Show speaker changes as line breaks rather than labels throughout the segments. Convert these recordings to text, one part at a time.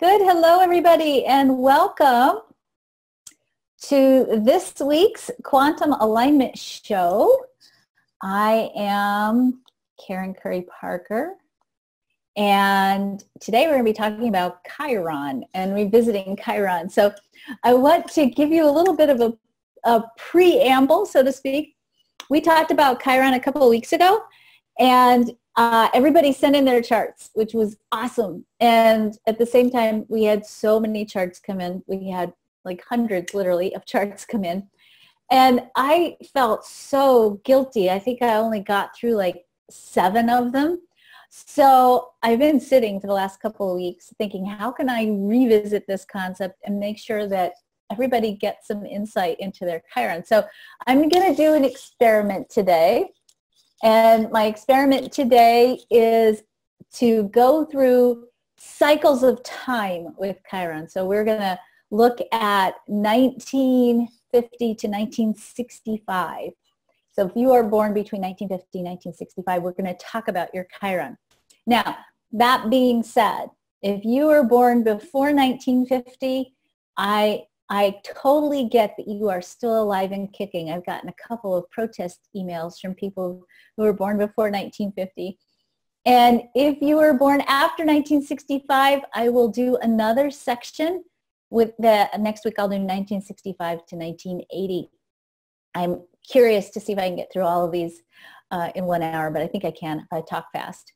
Good. Hello, everybody, and welcome to this week's Quantum Alignment Show. I am Karen Curry Parker, and today we're going to be talking about Chiron and revisiting Chiron. So I want to give you a little bit of a preamble, so to speak. We talked about Chiron a couple of weeks ago, and everybody sent in their charts, which was awesome. And at the same time, we had so many charts come in. We had like hundreds, literally, of charts come in. And I felt so guilty. I think I only got through like 7 of them. So I've been sitting for the last couple of weeks thinking, how can I revisit this concept and make sure that everybody gets some insight into their Chiron? So I'm going to do an experiment today. And my experiment today is to go through cycles of time with Chiron. So we're going to look at 1950 to 1965. So if you are born between 1950 and 1965, we're going to talk about your Chiron. Now, that being said, if you were born before 1950, I totally get that you are still alive and kicking. I've gotten a couple of protest emails from people who were born before 1950. And if you were born after 1965, I will do another section with the next week. I'll do 1965 to 1980. I'm curious to see if I can get through all of these in 1 hour, but I think I can if I talk fast.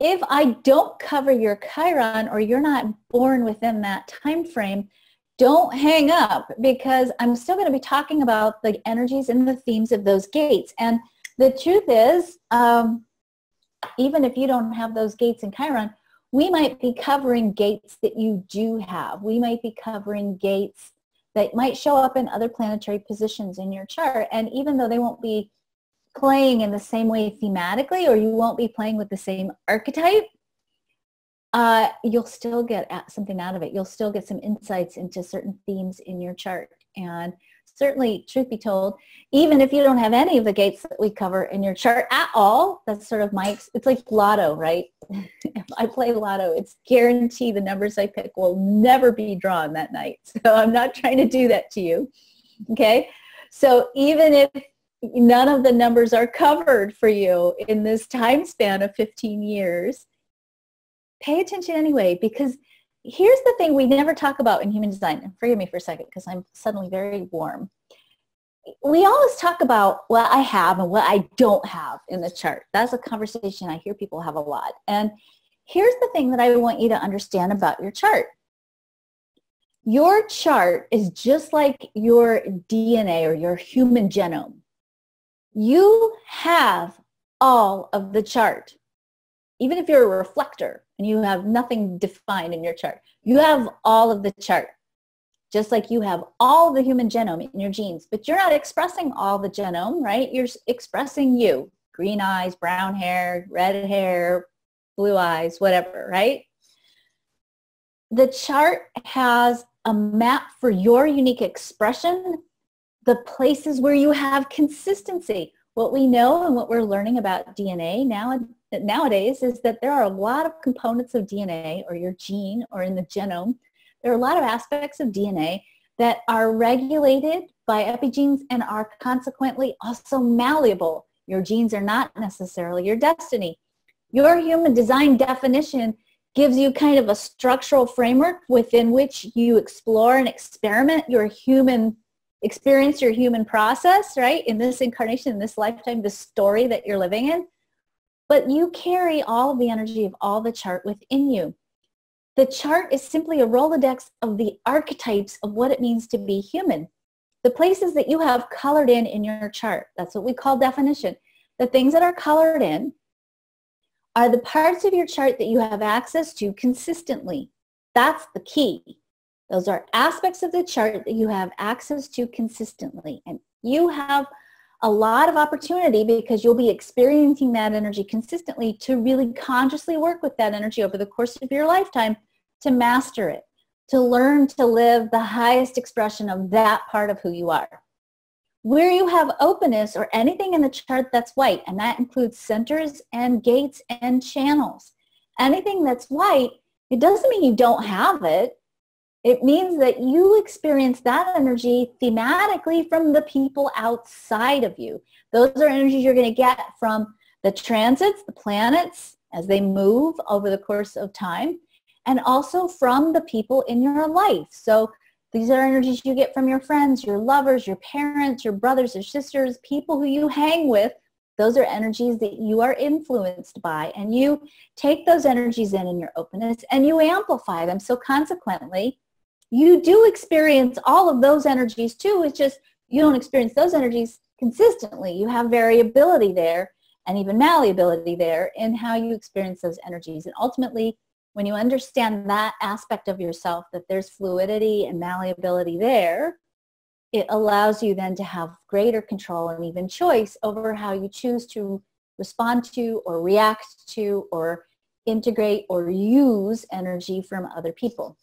If I don't cover your Chiron or you're not born within that time frame, don't hang up, because I'm still going to be talking about the energies and the themes of those gates. And the truth is, even if you don't have those gates in Chiron, we might be covering gates that you do have. We might be covering gates that might show up in other planetary positions in your chart. And even though they won't be playing in the same way thematically, or you won't be playing with the same archetype, you'll still get something out of it. You'll still get some insights into certain themes in your chart. And certainly, truth be told, even if you don't have any of the gates that we cover in your chart at all, that's sort of it's like lotto, right? If I play lotto, it's guaranteed the numbers I pick will never be drawn that night. So I'm not trying to do that to you, okay? So even if none of the numbers are covered for you in this time span of 15 years, pay attention anyway, because here's the thing we never talk about in human design. And forgive me for a second because I'm suddenly very warm. We always talk about what I have and what I don't have in the chart. That's a conversation I hear people have a lot. And here's the thing that I want you to understand about your chart. Your chart is just like your DNA or your human genome. You have all of the chart. Even if you're a reflector and you have nothing defined in your chart, you have all of the chart. Just like you have all the human genome in your genes, but you're not expressing all the genome, right? You're expressing you. Green eyes, brown hair, red hair, blue eyes, whatever, right? The chart has a map for your unique expression, the places where you have consistency. What we know and what we're learning about DNA nowadays is that there are a lot of components of DNA or your gene or in the genome. There are a lot of aspects of DNA that are regulated by epigenes and are consequently also malleable. Your genes are not necessarily your destiny. Your human design definition gives you kind of a structural framework within which you explore and experiment your human experience, your human process, right? In this incarnation, in this lifetime, the story that you're living in. But you carry all of the energy of all the chart within you. The chart is simply a Rolodex of the archetypes of what it means to be human. The places that you have colored in your chart, that's what we call definition. The things that are colored in are the parts of your chart that you have access to consistently. That's the key. Those are aspects of the chart that you have access to consistently. And you have a lot of opportunity because you'll be experiencing that energy consistently to really consciously work with that energy over the course of your lifetime to master it, to learn to live the highest expression of that part of who you are. Where you have openness or anything in the chart that's white, and that includes centers and gates and channels. anything that's white, it doesn't mean you don't have it. It means that you experience that energy thematically from the people outside of you. Those are energies you're going to get from the transits, the planets, as they move over the course of time, and also from the people in your life. So these are energies you get from your friends, your lovers, your parents, your brothers or sisters, people who you hang with. Those are energies that you are influenced by, and you take those energies in your openness and you amplify them. So consequently, you do experience all of those energies too. It's just you don't experience those energies consistently. You have variability there and even malleability there in how you experience those energies. And ultimately, when you understand that aspect of yourself, that there's fluidity and malleability there, it allows you then to have greater control and even choice over how you choose to respond to or react to or integrate or use energy from other people.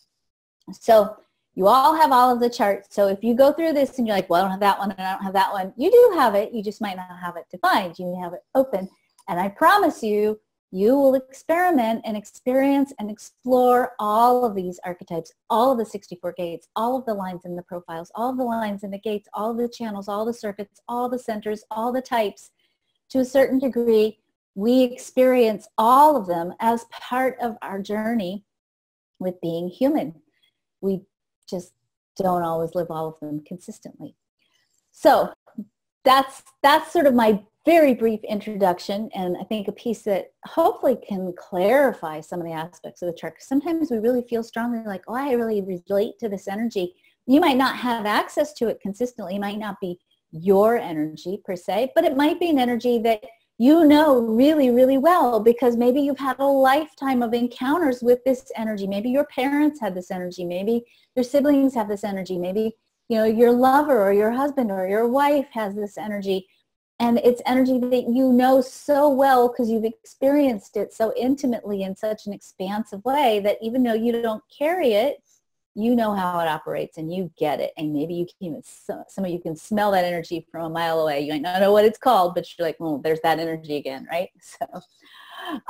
So you all have all of the charts. So if you go through this and you're like, well, I don't have that one and I don't have that one, you do have it. You just might not have it defined. You have it open. And I promise you, you will experiment and experience and explore all of these archetypes, all of the 64 gates, all of the lines in the profiles, all of the lines in the gates, all of the channels, all the circuits, all the centers, all the types. To a certain degree, we experience all of them as part of our journey with being human. We just don't always live all of them consistently. So that's sort of my very brief introduction, and I think a piece that hopefully can clarify some of the aspects of the chart. Sometimes we really feel strongly like, oh, I really relate to this energy. You might not have access to it consistently. It might not be your energy per se, but it might be an energy that you know really, really well because maybe you've had a lifetime of encounters with this energy. Maybe your parents had this energy. Maybe your siblings have this energy. Maybe, you know, your lover or your husband or your wife has this energy. And it's energy that you know so well because you've experienced it so intimately in such an expansive way that even though you don't carry it, you know how it operates and you get it. And maybe you can even, some of you can smell that energy from a mile away. You might not know what it's called, but you're like, well, there's that energy again, right? So,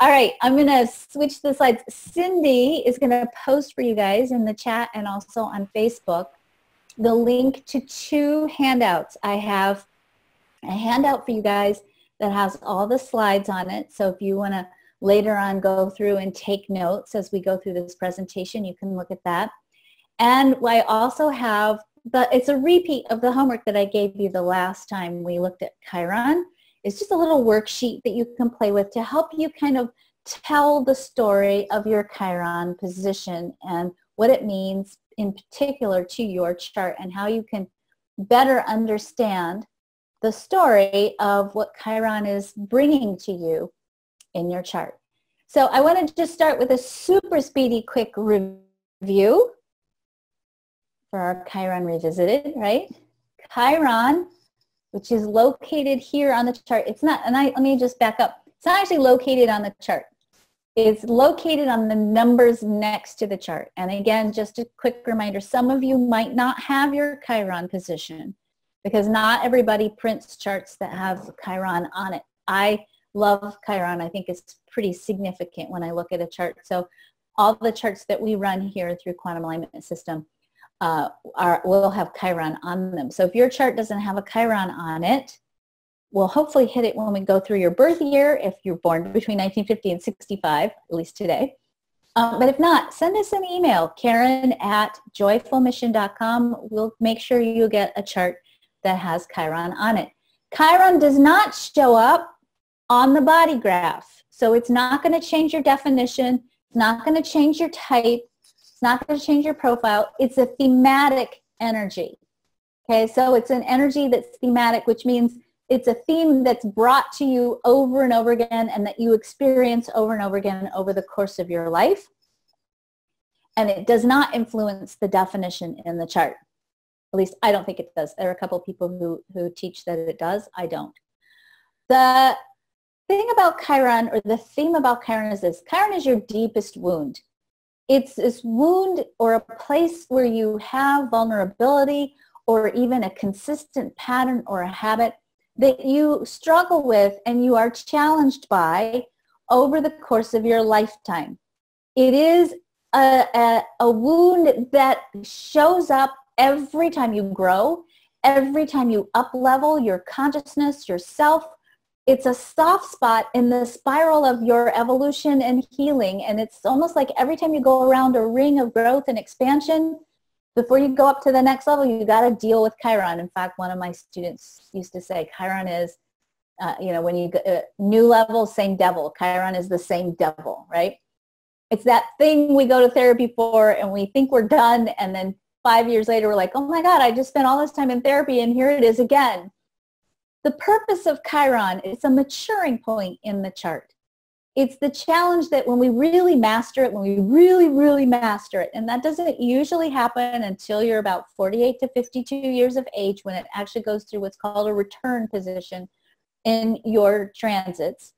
all right, I'm going to switch the slides. Cindy is going to post for you guys in the chat and also on Facebook the link to 2 handouts. I have a handout for you guys that has all the slides on it. So if you want to later on go through and take notes as we go through this presentation, you can look at that. And I also have, it's a repeat of the homework that I gave you the last time we looked at Chiron. It's just a little worksheet that you can play with to help you kind of tell the story of your Chiron position and what it means in particular to your chart and how you can better understand the story of what Chiron is bringing to you in your chart. So I want to just start with a super speedy quick review for our Chiron Revisited, right? Chiron, which is located here on the chart. It's not, and let me just back up. It's not actually located on the chart. It's located on the numbers next to the chart. And again, just a quick reminder, some of you might not have your Chiron position because not everybody prints charts that have Chiron on it. I love Chiron. I think it's pretty significant when I look at a chart. So all the charts that we run here through Quantum Alignment System will have Chiron on them. So if your chart doesn't have a Chiron on it, we'll hopefully hit it when we go through your birth year if you're born between 1950 and 65, at least today. But if not, send us an email, Karen@joyfulmission.com. We'll make sure you get a chart that has Chiron on it. Chiron does not show up on the body graph. So it's not going to change your definition. It's not going to change your type. It's not going to change your profile. It's a thematic energy. Okay, so it's an energy that's thematic, which means it's a theme that's brought to you over and over again and that you experience over and over again over the course of your life. And it does not influence the definition in the chart. At least I don't think it does. There are a couple of people who teach that it does. I don't. The thing about Chiron, or the theme about Chiron is this. Chiron is your deepest wound. It's this wound or a place where you have vulnerability or even a consistent pattern or a habit that you struggle with and you are challenged by over the course of your lifetime. It is a wound that shows up every time you grow, every time you up-level your consciousness, yourself. It's a soft spot in the spiral of your evolution and healing. And it's almost like every time you go around a ring of growth and expansion, before you go up to the next level, you got to deal with Chiron. In fact, one of my students used to say, Chiron is, when you go, new level, same devil. Chiron is the same devil, right? It's that thing we go to therapy for and we think we're done. And then 5 years later, we're like, oh my God, I just spent all this time in therapy and here it is again. The purpose of Chiron is a maturing point in the chart. It's the challenge that when we really master it, when we really, really master it, and that doesn't usually happen until you're about 48 to 52 years of age, when it actually goes through what's called a return position in your transits.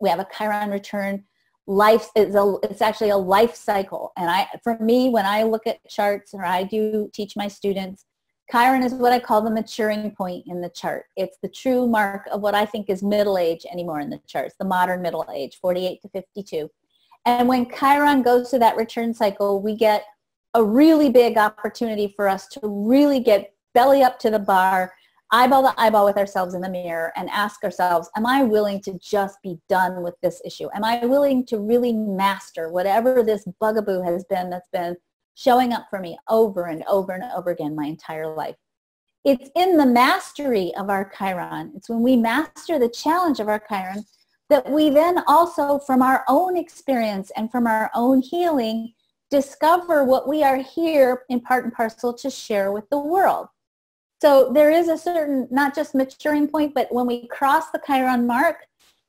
We have a Chiron return. It's actually a life cycle. And for me, when I look at charts, or I do teach my students, Chiron is what I call the maturing point in the chart. It's the true mark of what I think is middle age anymore in the charts, the modern middle age, 48 to 52. And when Chiron goes to that return cycle, we get a really big opportunity for us to really get belly up to the bar, eyeball to eyeball with ourselves in the mirror, and ask ourselves, am I willing to just be done with this issue? Am I willing to really master whatever this bugaboo has been that's been showing up for me over and over and over again my entire life? It's in the mastery of our Chiron. It's when we master the challenge of our Chiron that we then also, from our own experience and from our own healing, discover what we are here in part and parcel to share with the world. So there is a certain, not just maturing point, but when we cross the Chiron mark,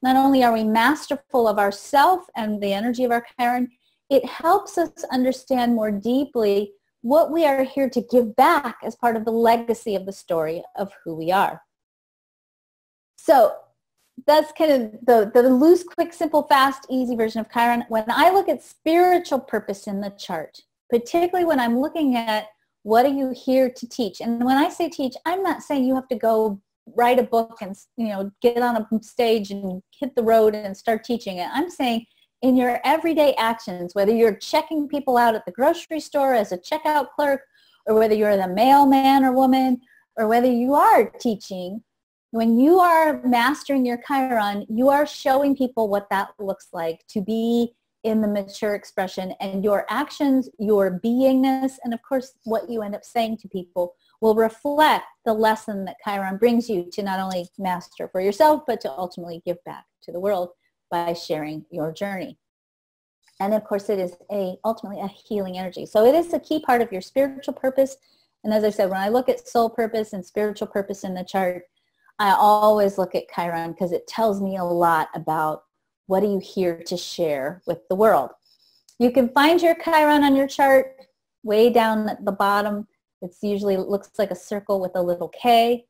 not only are we masterful of ourself and the energy of our Chiron, it helps us understand more deeply what we are here to give back as part of the legacy of the story of who we are. So that's kind of the loose, quick, simple, fast, easy version of Chiron. When I look at spiritual purpose in the chart, particularly when I'm looking at what are you here to teach? And when I say teach, I'm not saying you have to go write a book and get on a stage and hit the road and start teaching it. I'm saying in your everyday actions, whether you're checking people out at the grocery store as a checkout clerk, or whether you're the mailman or woman, or whether you are teaching, when you are mastering your Chiron, you are showing people what that looks like to be in the mature expression, and your actions, your beingness, and of course what you end up saying to people will reflect the lesson that Chiron brings you to not only master for yourself, but to ultimately give back to the world by sharing your journey. And of course it is ultimately a healing energy. So it is a key part of your spiritual purpose. And as I said, when I look at soul purpose and spiritual purpose in the chart, I always look at Chiron because it tells me a lot about what are you here to share with the world. You can find your Chiron on your chart way down at the bottom. It's usually looks like a circle with a little K.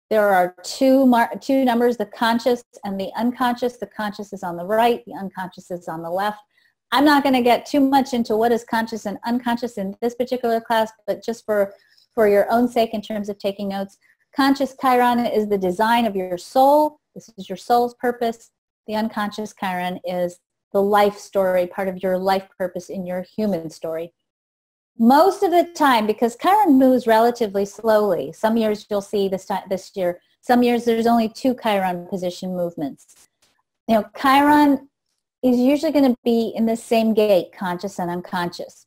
There are two numbers, the conscious and the unconscious. The conscious is on the right, the unconscious is on the left. I'm not going to get too much into what is conscious and unconscious in this particular class, but just for your own sake in terms of taking notes, conscious Chiron is the design of your soul. This is your soul's purpose. The unconscious Chiron is the life story, part of your life purpose in your human story. Most of the time, because Chiron moves relatively slowly, some years you'll see this year, some years there's only 2 Chiron position movements. Chiron is usually going to be in the same gate, conscious and unconscious.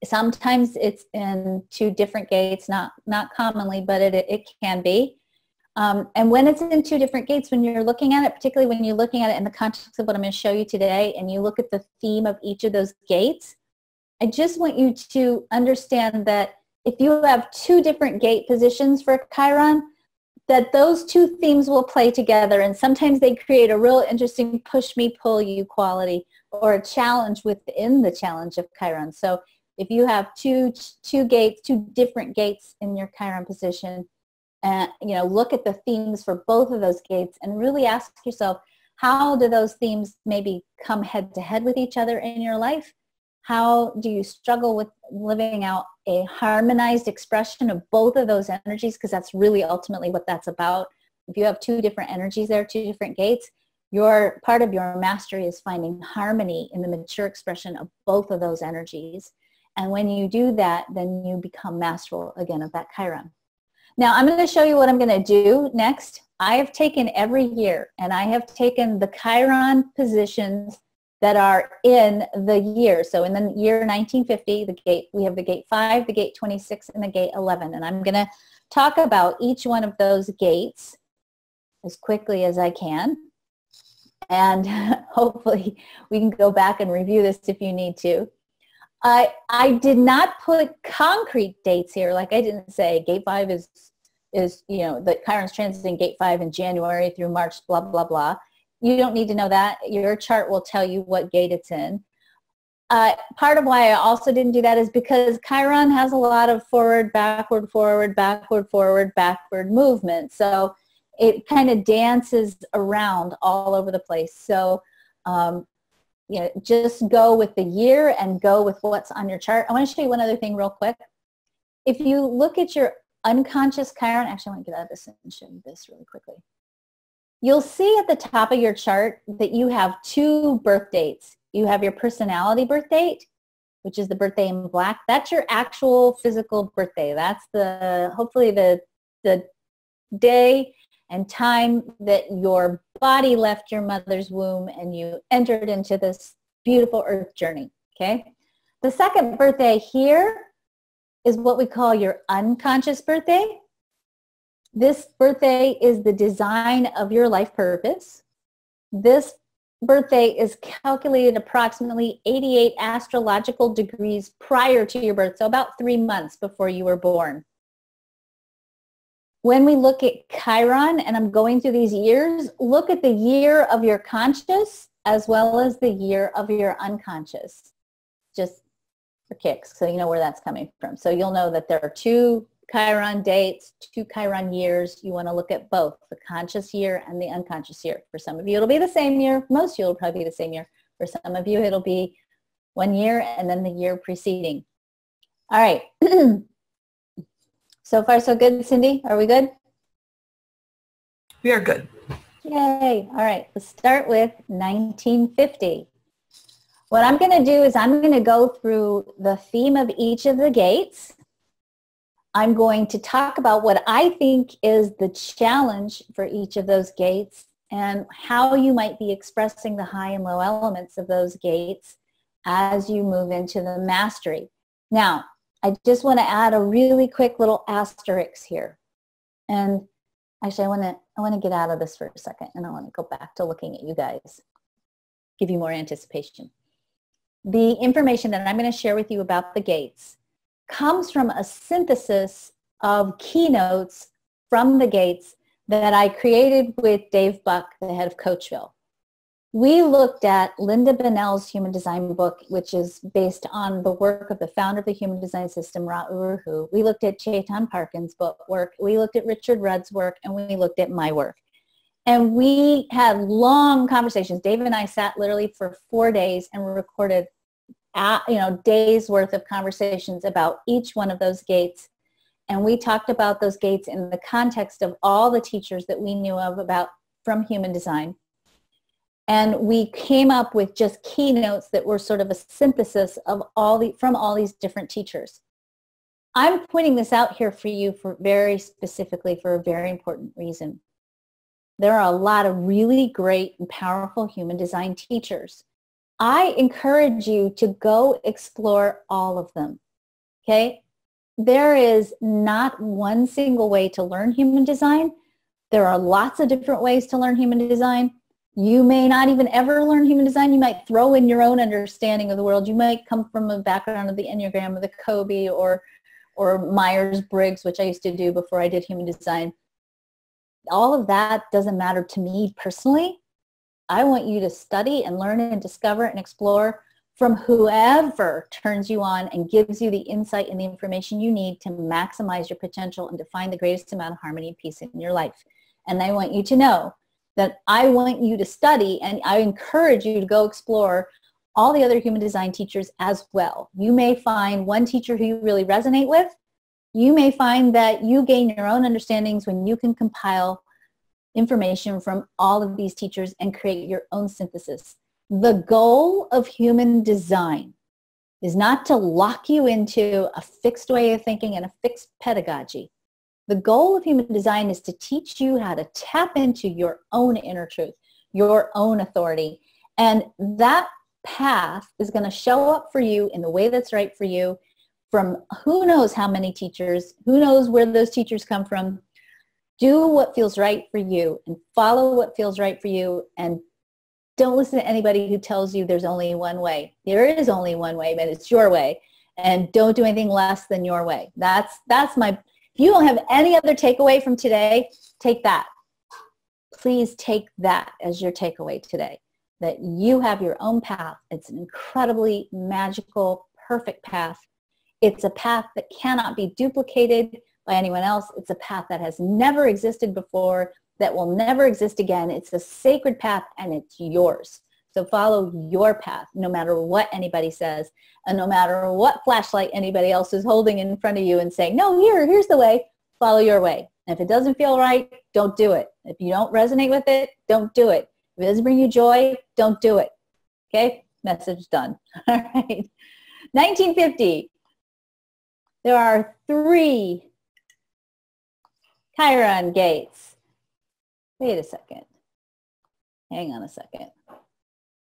Sometimes it's in 2 different gates, not commonly, but it can be. And when it's in 2 different gates, when you're looking at it, particularly when you're looking at it in the context of what I'm going to show you today, and you look at the theme of each of those gates, I just want you to understand that if you have 2 different gate positions for Chiron, that those 2 themes will play together, and sometimes they create a real interesting push me, pull you quality, or a challenge within the challenge of Chiron. So if you have two gates, 2 different gates in your Chiron position, and look at the themes for both of those gates and really ask yourself, how do those themes maybe come head to head with each other in your life? How do you struggle with living out a harmonized expression of both of those energies? Because that's really ultimately what that's about. If you have 2 different energies there, 2 different gates, Your part of your mastery is finding harmony in the mature expression of both of those energies. And when you do that, then you become masterful again of that Chiron. Now I'm going to show you what I'm going to do next. I have taken every year and I have taken the Chiron positions that are in the year. So in the year 1950, we have the gate 5, the gate 26, and the gate 11. And I'm going to talk about each one of those gates as quickly as I can. And hopefully we can go back and review this if you need to. I did not put concrete dates here. Like I didn't say gate 5 is the Chiron's transiting gate 5 in January through March, blah, blah, blah. You don't need to know that. Your chart will tell you what gate it's in. Part of why I also didn't do that is because Chiron has a lot of forward, backward, forward, backward, forward, backward movement. So it kind of dances around all over the place. So, just go with the year and go with what's on your chart. I want to show you one other thing real quick. If you look at your unconscious Chiron, actually I want to get out of this and show you this really quickly. You'll see at the top of your chart that you have 2 birth dates. You have your personality birth date, which is the birthday in black. That's your actual physical birthday. That's hopefully the day and time that your body left your mother's womb and you entered into this beautiful earth journey, okay? The second birthday here is what we call your unconscious birthday. This birthday is the design of your life purpose. This birthday is calculated approximately 88 astrological degrees prior to your birth, so about 3 months before you were born. When we look at Chiron, and I'm going through these years, look at the year of your conscious as well as the year of your unconscious, just for kicks, so you know where that's coming from. So you'll know that there are 2 Chiron dates, 2 Chiron years. You want to look at both, the conscious year and the unconscious year. For some of you, it'll be the same year. Most of you, it'll probably be the same year. For some of you, it'll be 1 year and then the year preceding. All right. So far, so good, Cindy? Are we good?
We are good.
Yay. All right. Let's start with 1950. What I'm going to do is I'm going to go through the theme of each of the gates. I'm going to talk about what I think is the challenge for each of those gates and how you might be expressing the high and low elements of those gates as you move into the mastery. Now, I just want to add a really quick little asterisk here. And actually, I want to get out of this for a second, and I want to go back to looking at you guys, give you more anticipation. The information that I'm going to share with you about the gates comes from a synthesis of keynotes from the gates that I created with Dave Buck, the head of Coachville. We looked at Lynda Bunnell's Human Design book, which is based on the work of the founder of the Human Design System, Ra Uru Hu. We looked at Chetan Parkyn's work. We looked at Richard Rudd's work, and we looked at my work. And we had long conversations. Dave and I sat literally for 4 days and recorded days worth of conversations about each one of those gates. And we talked about those gates in the context of all the teachers that we knew of from human design. And we came up with just keynotes that were sort of a synthesis of from all these different teachers. I'm pointing this out here for you very specifically for a very important reason. There are a lot of really great and powerful human design teachers. I encourage you to go explore all of them, okay? There is not one single way to learn human design. There are lots of different ways to learn human design. You may not even ever learn human design. You might throw in your own understanding of the world. You might come from a background of the Enneagram or the Kobe or Myers-Briggs, which I used to do before I did human design. All of that doesn't matter to me personally. I want you to study and learn and discover and explore from whoever turns you on and gives you the insight and the information you need to maximize your potential and to find the greatest amount of harmony and peace in your life. And I want you to know that I want you to study, and I encourage you to go explore all the other human design teachers as well. You may find one teacher who you really resonate with. You may find that you gain your own understandings when you can compile information from all of these teachers and create your own synthesis. The goal of human design is not to lock you into a fixed way of thinking and a fixed pedagogy. The goal of human design is to teach you how to tap into your own inner truth, your own authority. And that path is going to show up for you in the way that's right for you from who knows how many teachers, who knows where those teachers come from. Do what feels right for you and follow what feels right for you, and don't listen to anybody who tells you there's only one way. There is only one way, but it's your way, and don't do anything less than your way. That's my, if you don't have any other takeaway from today, take that. Please take that as your takeaway today, that you have your own path. It's an incredibly magical, perfect path. It's a path that cannot be duplicated by anyone else. It's a path that has never existed before, that will never exist again. It's a sacred path and it's yours. So follow your path, no matter what anybody says, and no matter what flashlight anybody else is holding in front of you and saying, no, here's the way. Follow your way. And if it doesn't feel right, don't do it. If you don't resonate with it, don't do it. If it doesn't bring you joy, don't do it. Okay? Message done. All right. 1950. There are 3 Chiron Gates. Wait a second. Hang on a second.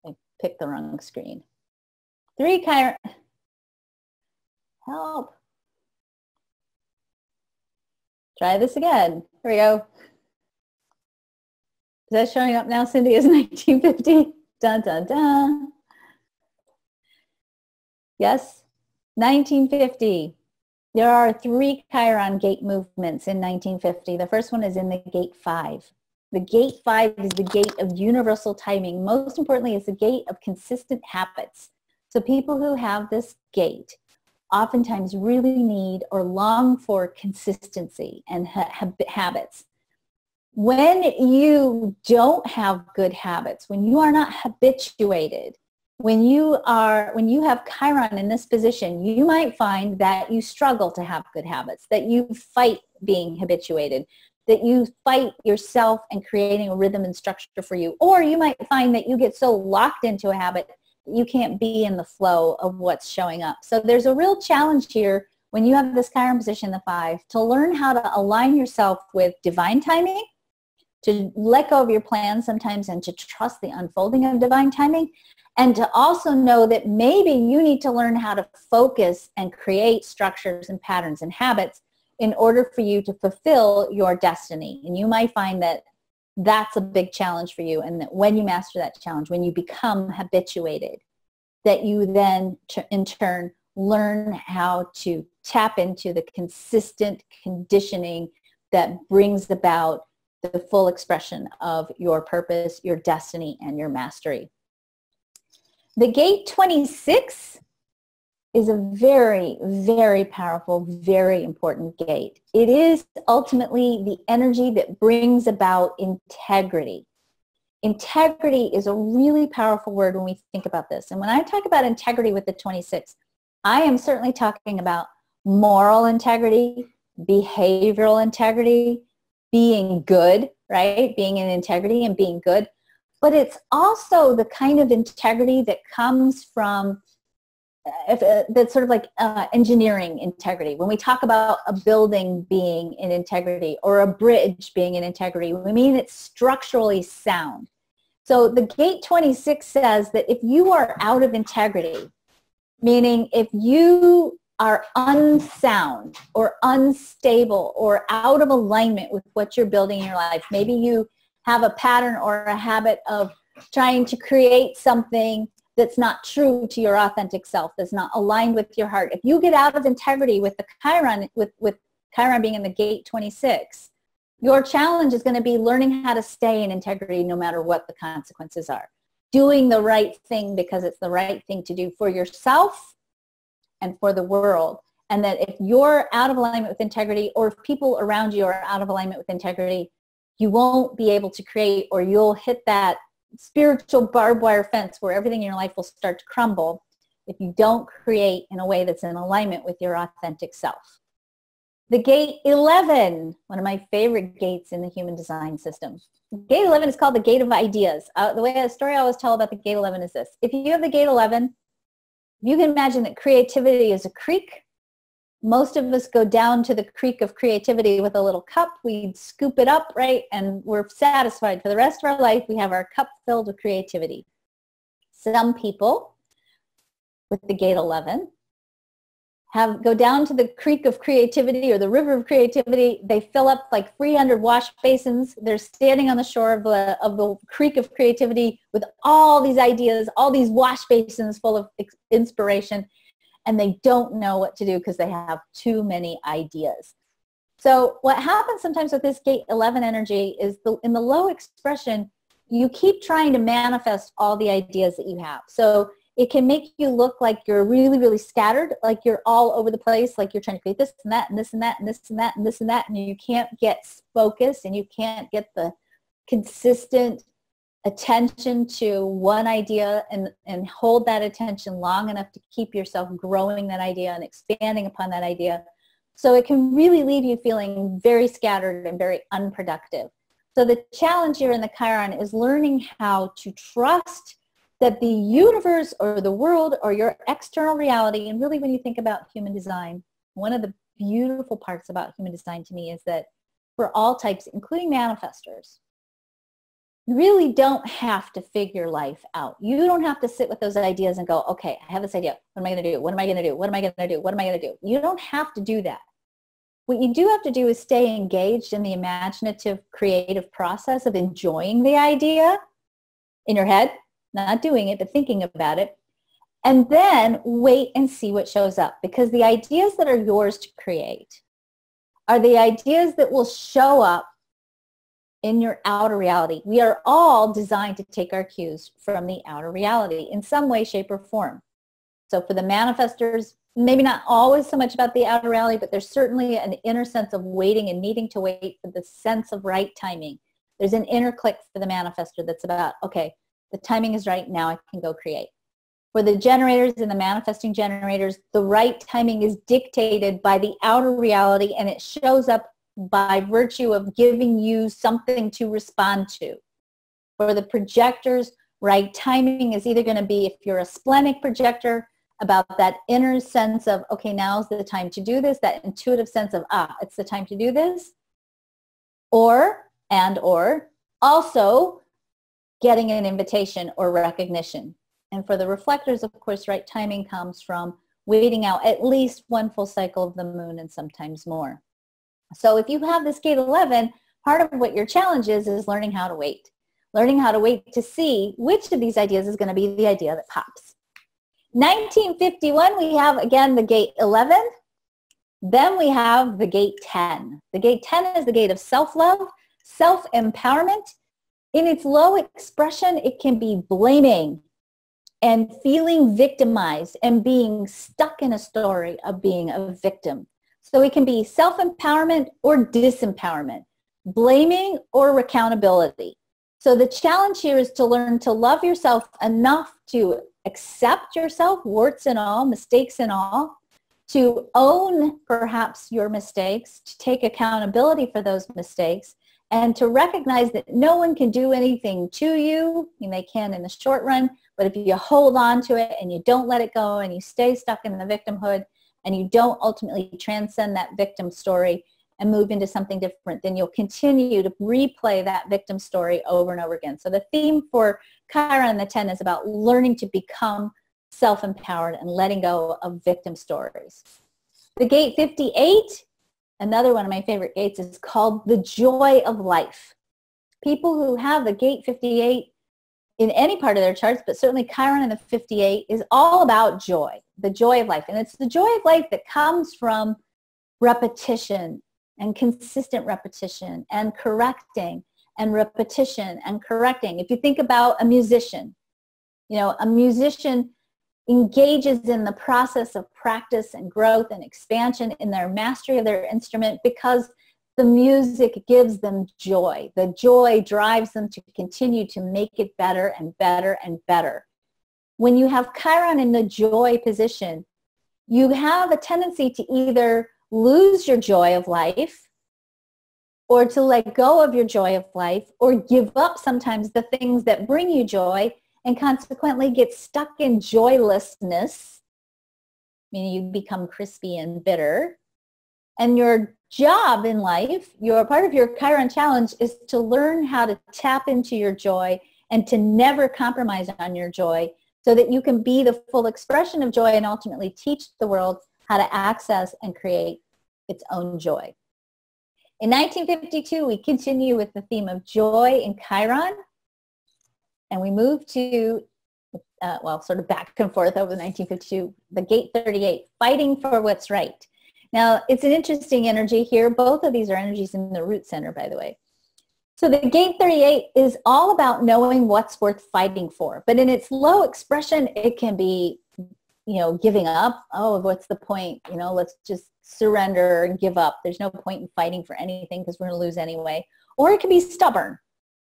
I picked the wrong screen. 3 Chiron. Help. Try this again. Here we go. Is that showing up now, Cindy, as 1950? Dun, dun, dun. Yes? 1950. There are 3 Chiron gate movements in 1950. The first one is in the gate 5. The gate 5 is the gate of universal timing. Most importantly, it's the gate of consistent habits. So people who have this gate oftentimes really need or long for consistency and habits. When you don't have good habits, when you are not habituated, when you have Chiron in this position, you might find that you struggle to have good habits, that you fight being habituated, that you fight yourself and creating a rhythm and structure for you. Or you might find that you get so locked into a habit that you can't be in the flow of what's showing up. So there's a real challenge here when you have this Chiron position, the 5, to learn how to align yourself with divine timing, to let go of your plans sometimes and to trust the unfolding of divine timing, and to also know that maybe you need to learn how to focus and create structures and patterns and habits in order for you to fulfill your destiny. And you might find that that's a big challenge for you, and that when you master that challenge, when you become habituated, that you then in turn learn how to tap into the consistent conditioning that brings about the full expression of your purpose, your destiny, and your mastery. The gate 26 is a very, very powerful, very important gate. It is ultimately the energy that brings about integrity. Integrity is a really powerful word when we think about this. And when I talk about integrity with the 26, I am certainly talking about moral integrity, behavioral integrity, being good, right? Being in integrity and being good. But it's also the kind of integrity that comes from, that's sort of like engineering integrity. When we talk about a building being in integrity or a bridge being in integrity, we mean it's structurally sound. So the gate 26 says that if you are out of integrity, meaning if you are unsound or unstable or out of alignment with what you're building in your life, maybe you have a pattern or a habit of trying to create something that's not true to your authentic self, that's not aligned with your heart. If you get out of integrity with the Chiron, with Chiron being in the gate 26, your challenge is going to be learning how to stay in integrity no matter what the consequences are. Doing the right thing because it's the right thing to do for yourself and for the world. And that if you're out of alignment with integrity, or if people around you are out of alignment with integrity, you won't be able to create, or you'll hit that spiritual barbed wire fence where everything in your life will start to crumble if you don't create in a way that's in alignment with your authentic self. The gate 11, one of my favorite gates in the human design system. Gate 11 is called the gate of ideas. The story I always tell about the gate 11 is this. If you have the gate 11, you can imagine that creativity is a creek. Most of us go down to the creek of creativity with a little cup. We scoop it up, right? And we're satisfied for the rest of our life. We have our cup filled with creativity. Some people with the gate 11 go down to the creek of creativity or the river of creativity. They fill up like 300 wash basins. They're standing on the shore of the creek of creativity with all these ideas, all these wash basins full of inspiration, and they don't know what to do because they have too many ideas. So what happens sometimes with this gate 11 energy is in the low expression, you keep trying to manifest all the ideas that you have. So it can make you look like you're really, really scattered, like you're all over the place, like you're trying to create this and that and this and that and this and that and this and that, and you can't get focused and you can't get the consistent attention to one idea and hold that attention long enough to keep yourself growing that idea and expanding upon that idea. So it can really leave you feeling very scattered and very unproductive. So the challenge here in the Chiron is learning how to trust that the universe or the world or your external reality, and really when you think about human design, one of the beautiful parts about human design to me is that for all types, including manifestors, you really don't have to figure life out. You don't have to sit with those ideas and go, okay, I have this idea. What am I going to do? What am I going to do? What am I going to do? What am I going to do? You don't have to do that. What you do have to do is stay engaged in the imaginative, creative process of enjoying the idea in your head, not doing it, but thinking about it, and then wait and see what shows up, because the ideas that are yours to create are the ideas that will show up in your outer reality. We are all designed to take our cues from the outer reality in some way, shape, or form. So for the manifestors, maybe not always so much about the outer reality, but there's certainly an inner sense of waiting and needing to wait for the sense of right timing. There's an inner click for the manifestor that's about, okay, the timing is right, now I can go create. For the generators and the manifesting generators, the right timing is dictated by the outer reality, and it shows up by virtue of giving you something to respond to. For the projectors, right timing is either going to be, if you're a splenic projector, about that inner sense of, okay, now's the time to do this, that intuitive sense of, it's the time to do this, or also getting an invitation or recognition. And for the reflectors, of course, right timing comes from waiting out at least one full cycle of the moon and sometimes more. So if you have this gate 11, part of what your challenge is learning how to wait. Learning how to wait to see which of these ideas is going to be the idea that pops. 1951, we have, again, the gate 11. Then we have the gate 10. The gate 10 is the gate of self-love, self-empowerment. In its low expression, it can be blaming and feeling victimized and being stuck in a story of being a victim. So it can be self-empowerment or disempowerment, blaming or accountability. So the challenge here is to learn to love yourself enough to accept yourself, warts and all, mistakes and all, to own perhaps your mistakes, to take accountability for those mistakes, and to recognize that no one can do anything to you. I mean, they can in the short run, but if you hold on to it and you don't let it go and you stay stuck in the victimhood and you don't ultimately transcend that victim story and move into something different, then you'll continue to replay that victim story over and over again. So the theme for Chiron and the 10 is about learning to become self-empowered and letting go of victim stories. The gate 58, another one of my favorite gates, is called the joy of life. People who have the gate 58 in any part of their charts, but certainly Chiron in the 58, is all about joy, the joy of life. And it's the joy of life that comes from repetition and consistent repetition and correcting and repetition and correcting. If you think about a musician, a musician engages in the process of practice and growth and expansion in their mastery of their instrument because the music gives them joy. The joy drives them to continue to make it better and better and better. When you have Chiron in the joy position, you have a tendency to either lose your joy of life, or to let go of your joy of life, or give up sometimes the things that bring you joy, and consequently get stuck in joylessness, meaning you become crispy and bitter. And your job in life, your part of your Chiron challenge is to learn how to tap into your joy and to never compromise on your joy so that you can be the full expression of joy and ultimately teach the world how to access and create its own joy. In 1952, we continue with the theme of joy in Chiron, and we move to, sort of back and forth over 1952, the gate 38, fighting for what's right. Now, it's an interesting energy here. Both of these are energies in the root center, by the way. So the gate 38 is all about knowing what's worth fighting for. But in its low expression, it can be, giving up. Oh, what's the point? Let's just surrender and give up. There's no point in fighting for anything because we're going to lose anyway. Or it can be stubborn.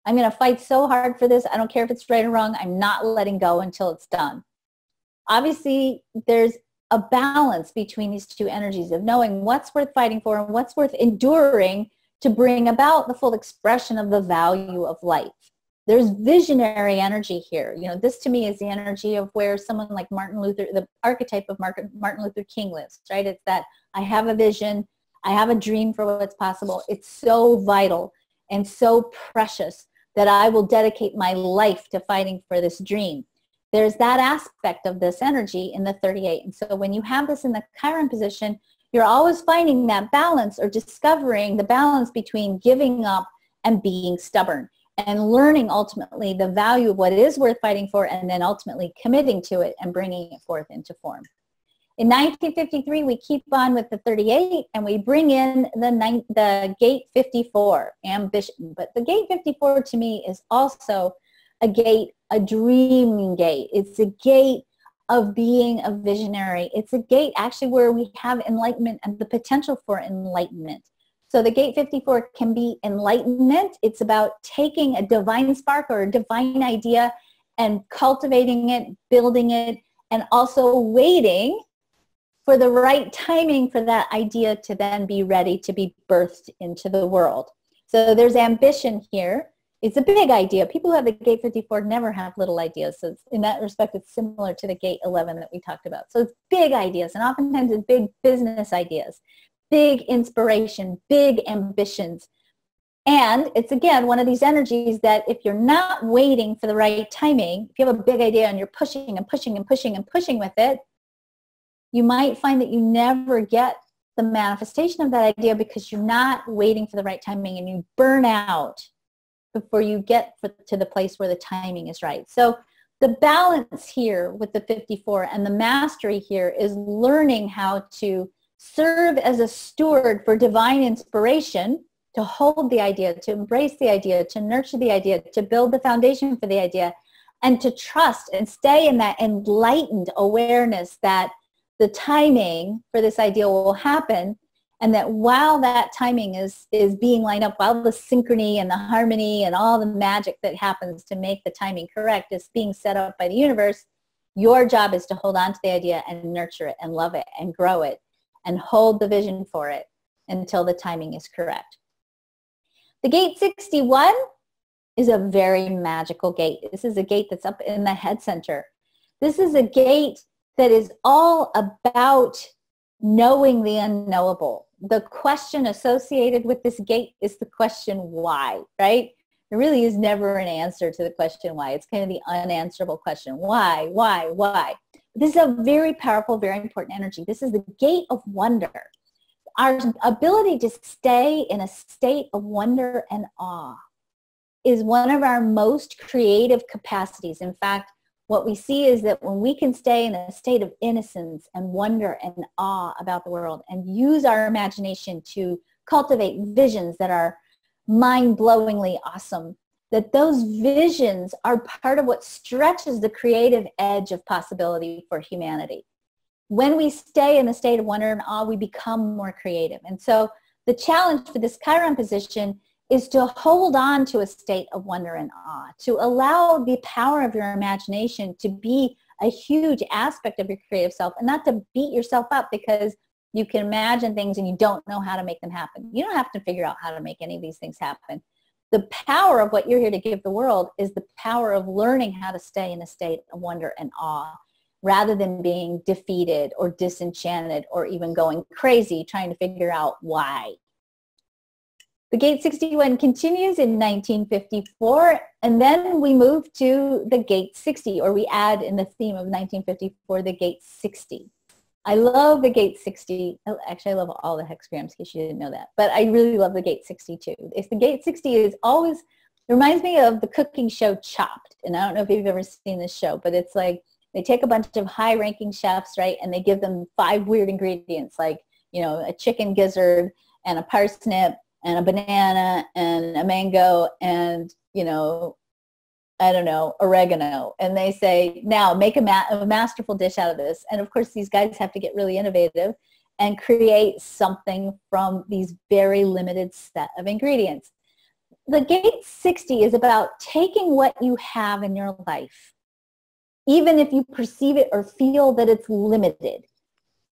I'm going to fight so hard for this. I don't care if it's right or wrong. I'm not letting go until it's done. Obviously, there's a balance between these two energies of knowing what's worth fighting for and what's worth enduring to bring about the full expression of the value of life. There's visionary energy here. This to me is the energy of where someone like Martin Luther, the archetype of Martin Luther King lives, right? It's that I have a vision, I have a dream for what's possible. It's so vital and so precious that I will dedicate my life to fighting for this dream. There's that aspect of this energy in the 38. And so when you have this in the Chiron position, you're always finding that balance or discovering the balance between giving up and being stubborn and learning ultimately the value of what is worth fighting for and then ultimately committing to it and bringing it forth into form. In 1953, we keep on with the 38 and we bring in the gate 54, ambition. But the gate 54 to me is also a gate, a dreaming gate. It's a gate of being a visionary. It's a gate actually where we have enlightenment and the potential for enlightenment. So the gate 54 can be enlightenment. It's about taking a divine spark or a divine idea and cultivating it, building it, and also waiting for the right timing for that idea to then be ready to be birthed into the world. So there's ambition here. It's a big idea. People who have the gate 54 never have little ideas. So in that respect, it's similar to the gate 11 that we talked about. So it's big ideas, and oftentimes it's big business ideas, big inspiration, big ambitions. And it's, again, one of these energies that if you're not waiting for the right timing, if you have a big idea and you're pushing and pushing and pushing and pushing with it, you might find that you never get the manifestation of that idea because you're not waiting for the right timing and you burn out before you get to the place where the timing is right. So the balance here with the 54 and the mastery here is learning how to serve as a steward for divine inspiration, to hold the idea, to embrace the idea, to nurture the idea, to build the foundation for the idea, and to trust and stay in that enlightened awareness that the timing for this idea will happen, and that while that timing is being lined up, while the synchrony and the harmony and all the magic that happens to make the timing correct is being set up by the universe, your job is to hold on to the idea and nurture it and love it and grow it and hold the vision for it until the timing is correct. The gate 61 is a very magical gate. This is a gate that's up in the head center. This is a gate that is all about knowing the unknowable. The question associated with this gate is the question why, right? There really is never an answer to the question why. It's kind of the unanswerable question. Why? This is a very powerful, very important energy. This is the gate of wonder. Our ability to stay in a state of wonder and awe is one of our most creative capacities. In fact, what we see is that when we can stay in a state of innocence and wonder and awe about the world and use our imagination to cultivate visions that are mind-blowingly awesome, that those visions are part of what stretches the creative edge of possibility for humanity. When we stay in the state of wonder and awe, we become more creative. And so the challenge for this Chiron position is to hold on to a state of wonder and awe, to allow the power of your imagination to be a huge aspect of your creative self and not to beat yourself up because You can imagine things and you don't know how to make them happen. You don't have to figure out how to make any of these things happen. The power of what you're here to give the world is the power of learning how to stay in a state of wonder and awe, rather than being defeated or disenchanted or even going crazy trying to figure out why. The Gate 61 continues in 1954, and then we move to the Gate 60, or we add in the theme of 1954, the Gate 60. I love the Gate 60. Actually, I love all the hexagrams, in case you didn't know that. But I really love the Gate 62. It's the Gate 60 is always, it reminds me of the cooking show Chopped. And I don't know if you've ever seen this show, but it's like they take a bunch of high-ranking chefs, right, and they give them 5 weird ingredients, like, you know, a chicken gizzard and a parsnip and a banana and a mango and, you know, I don't know, oregano. And they say, now make a masterful dish out of this. And of course, these guys have to get really innovative and create something from these very limited set of ingredients. The Gate 60 is about taking what you have in your life, even if you perceive it or feel that it's limited.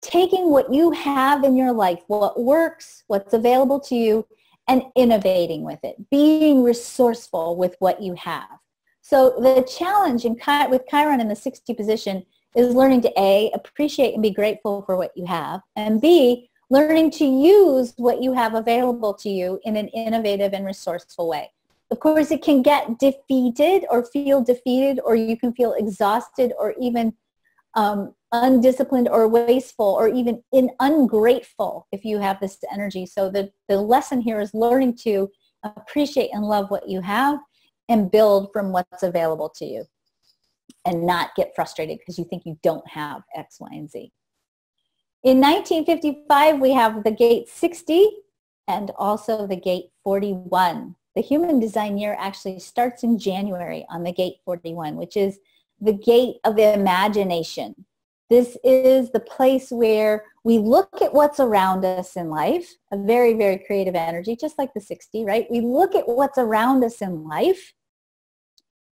Taking what you have in your life, what works, what's available to you, and innovating with it, being resourceful with what you have. So the challenge with Chiron in the 60 position is learning to A, appreciate and be grateful for what you have, and B, learning to use what you have available to you in an innovative and resourceful way. Of course, it can get defeated or feel defeated, or you can feel exhausted or even undisciplined or wasteful or even ungrateful if you have this energy. So the lesson here is learning to appreciate and love what you have and build from what's available to you, and not get frustrated because you think you don't have X, Y, and Z. In 1955, we have the Gate 60 and also the Gate 41. The human design year actually starts in January on the Gate 41, which is the gate of imagination. This is the place where we look at what's around us in life, a very, very creative energy, just like the 60, right? We look at what's around us in life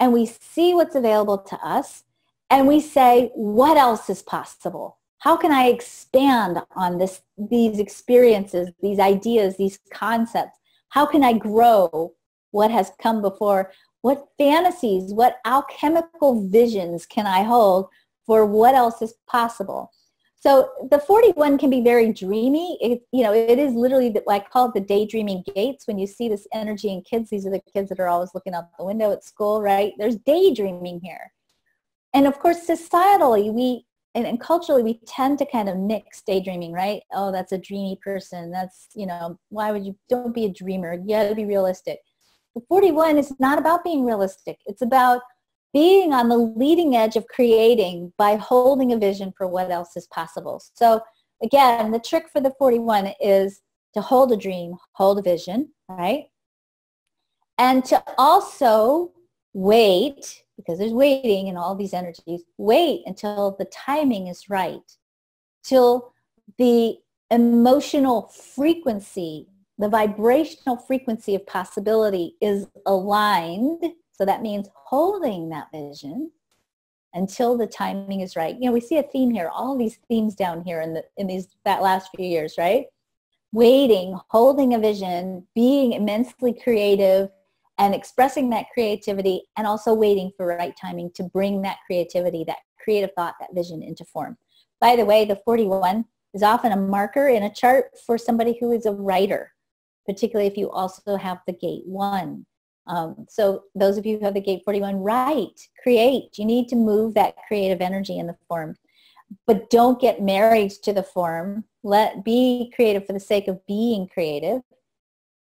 and we see what's available to us and we say, what else is possible? How can I expand on these experiences, these ideas, these concepts? How can I grow what has come before? What fantasies, what alchemical visions can I hold for what else is possible? So the 41 can be very dreamy. It is literally, I call it the daydreaming gates. When you see this energy in kids, these are the kids that are always looking out the window at school, right? There's daydreaming here. And of course, societally, and culturally, we tend to kind of mix daydreaming, right? Oh, that's a dreamy person. That's, don't be a dreamer. You got to be realistic. The 41 is not about being realistic. It's about being on the leading edge of creating by holding a vision for what else is possible. So again, the trick for the 41 is to hold a dream, hold a vision, right? And to also wait, because there's waiting in all these energies, wait until the timing is right, till the emotional frequency, the vibrational frequency of possibility is aligned. So that means holding that vision until the timing is right. We see a theme here, all these themes down here in that last few years, right? Waiting, holding a vision, being immensely creative and expressing that creativity, and also waiting for right timing to bring that creativity, that creative thought, that vision into form. By the way, the 41 is often a marker in a chart for somebody who is a writer, particularly if you also have the Gate 1. So those of you who have the Gate 41, write, create. You need to move that creative energy in the form. But don't get married to the form. Be creative for the sake of being creative.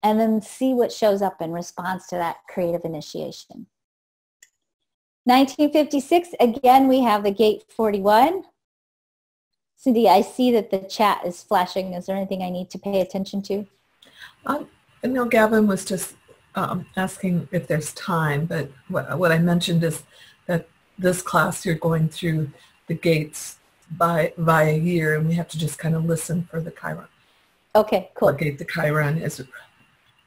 And then see what shows up in response to that creative initiation. 1956, again, we have the Gate 41. Cindy, I see that the chat is flashing. Is there anything I need to pay attention to?
Gavin was just asking if there's time, but what I mentioned is that this class you're going through the gates by a year, and we have to just kind of listen for the Chiron.
Okay, cool.
What gate the Chiron is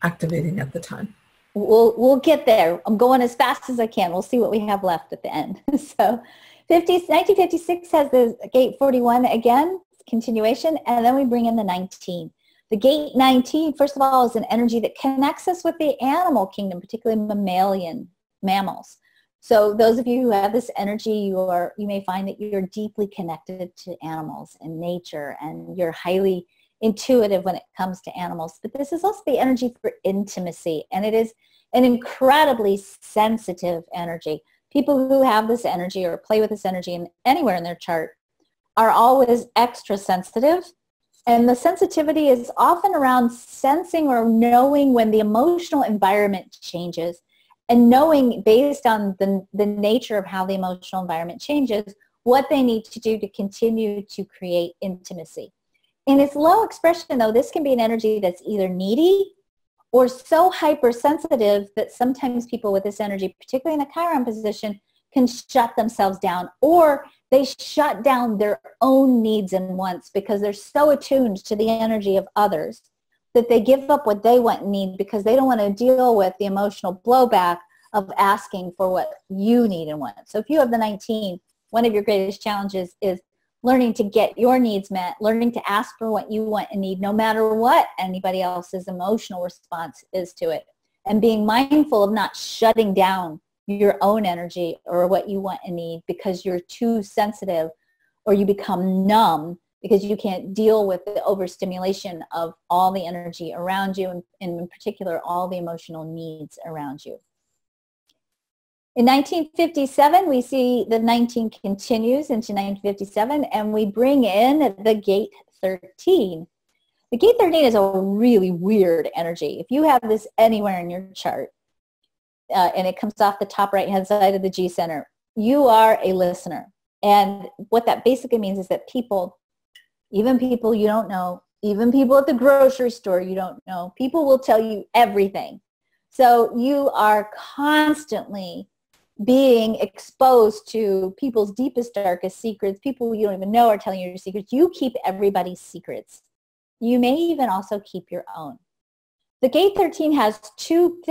activating at the time.
We'll get there. I'm going as fast as I can. We'll see what we have left at the end. So 1956 has the Gate 41 again. continuation, and then we bring in the 19. The gate 19, first of all, is an energy that connects us with the animal kingdom, particularly mammals. So those of you who have this energy, you may find that you're deeply connected to animals and nature, and you're highly intuitive when it comes to animals. But this is also the energy for intimacy, and it is an incredibly sensitive energy. People who have this energy or play with this energy anywhere in their chart are always extra sensitive. And the sensitivity is often around sensing or knowing when the emotional environment changes, and knowing based on the nature of how the emotional environment changes, what they need to do to continue to create intimacy. In its low expression, though, this can be an energy that's either needy or so hypersensitive that sometimes people with this energy, particularly in a Chiron position, can shut themselves down, or they shut down their own needs and wants because they're so attuned to the energy of others that they give up what they want and need because they don't want to deal with the emotional blowback of asking for what you need and want. So if you have the 19, one of your greatest challenges is learning to get your needs met, learning to ask for what you want and need, no matter what anybody else's emotional response is to it, and being mindful of not shutting down your own energy or what you want and need because you're too sensitive, or you become numb because you can't deal with the overstimulation of all the energy around you, and in particular, all the emotional needs around you. In 1957, we see the 19 continues into 1957, and we bring in the gate 13. The gate 13 is a really weird energy. If you have this anywhere in your chart, and it comes off the top right-hand side of the G center, you are a listener. And what that basically means is that people, even people you don't know, even people at the grocery store you don't know, people will tell you everything. So you are constantly being exposed to people's deepest, darkest secrets. People you don't even know are telling you your secrets. You keep everybody's secrets. You may even also keep your own. The gate 13 has two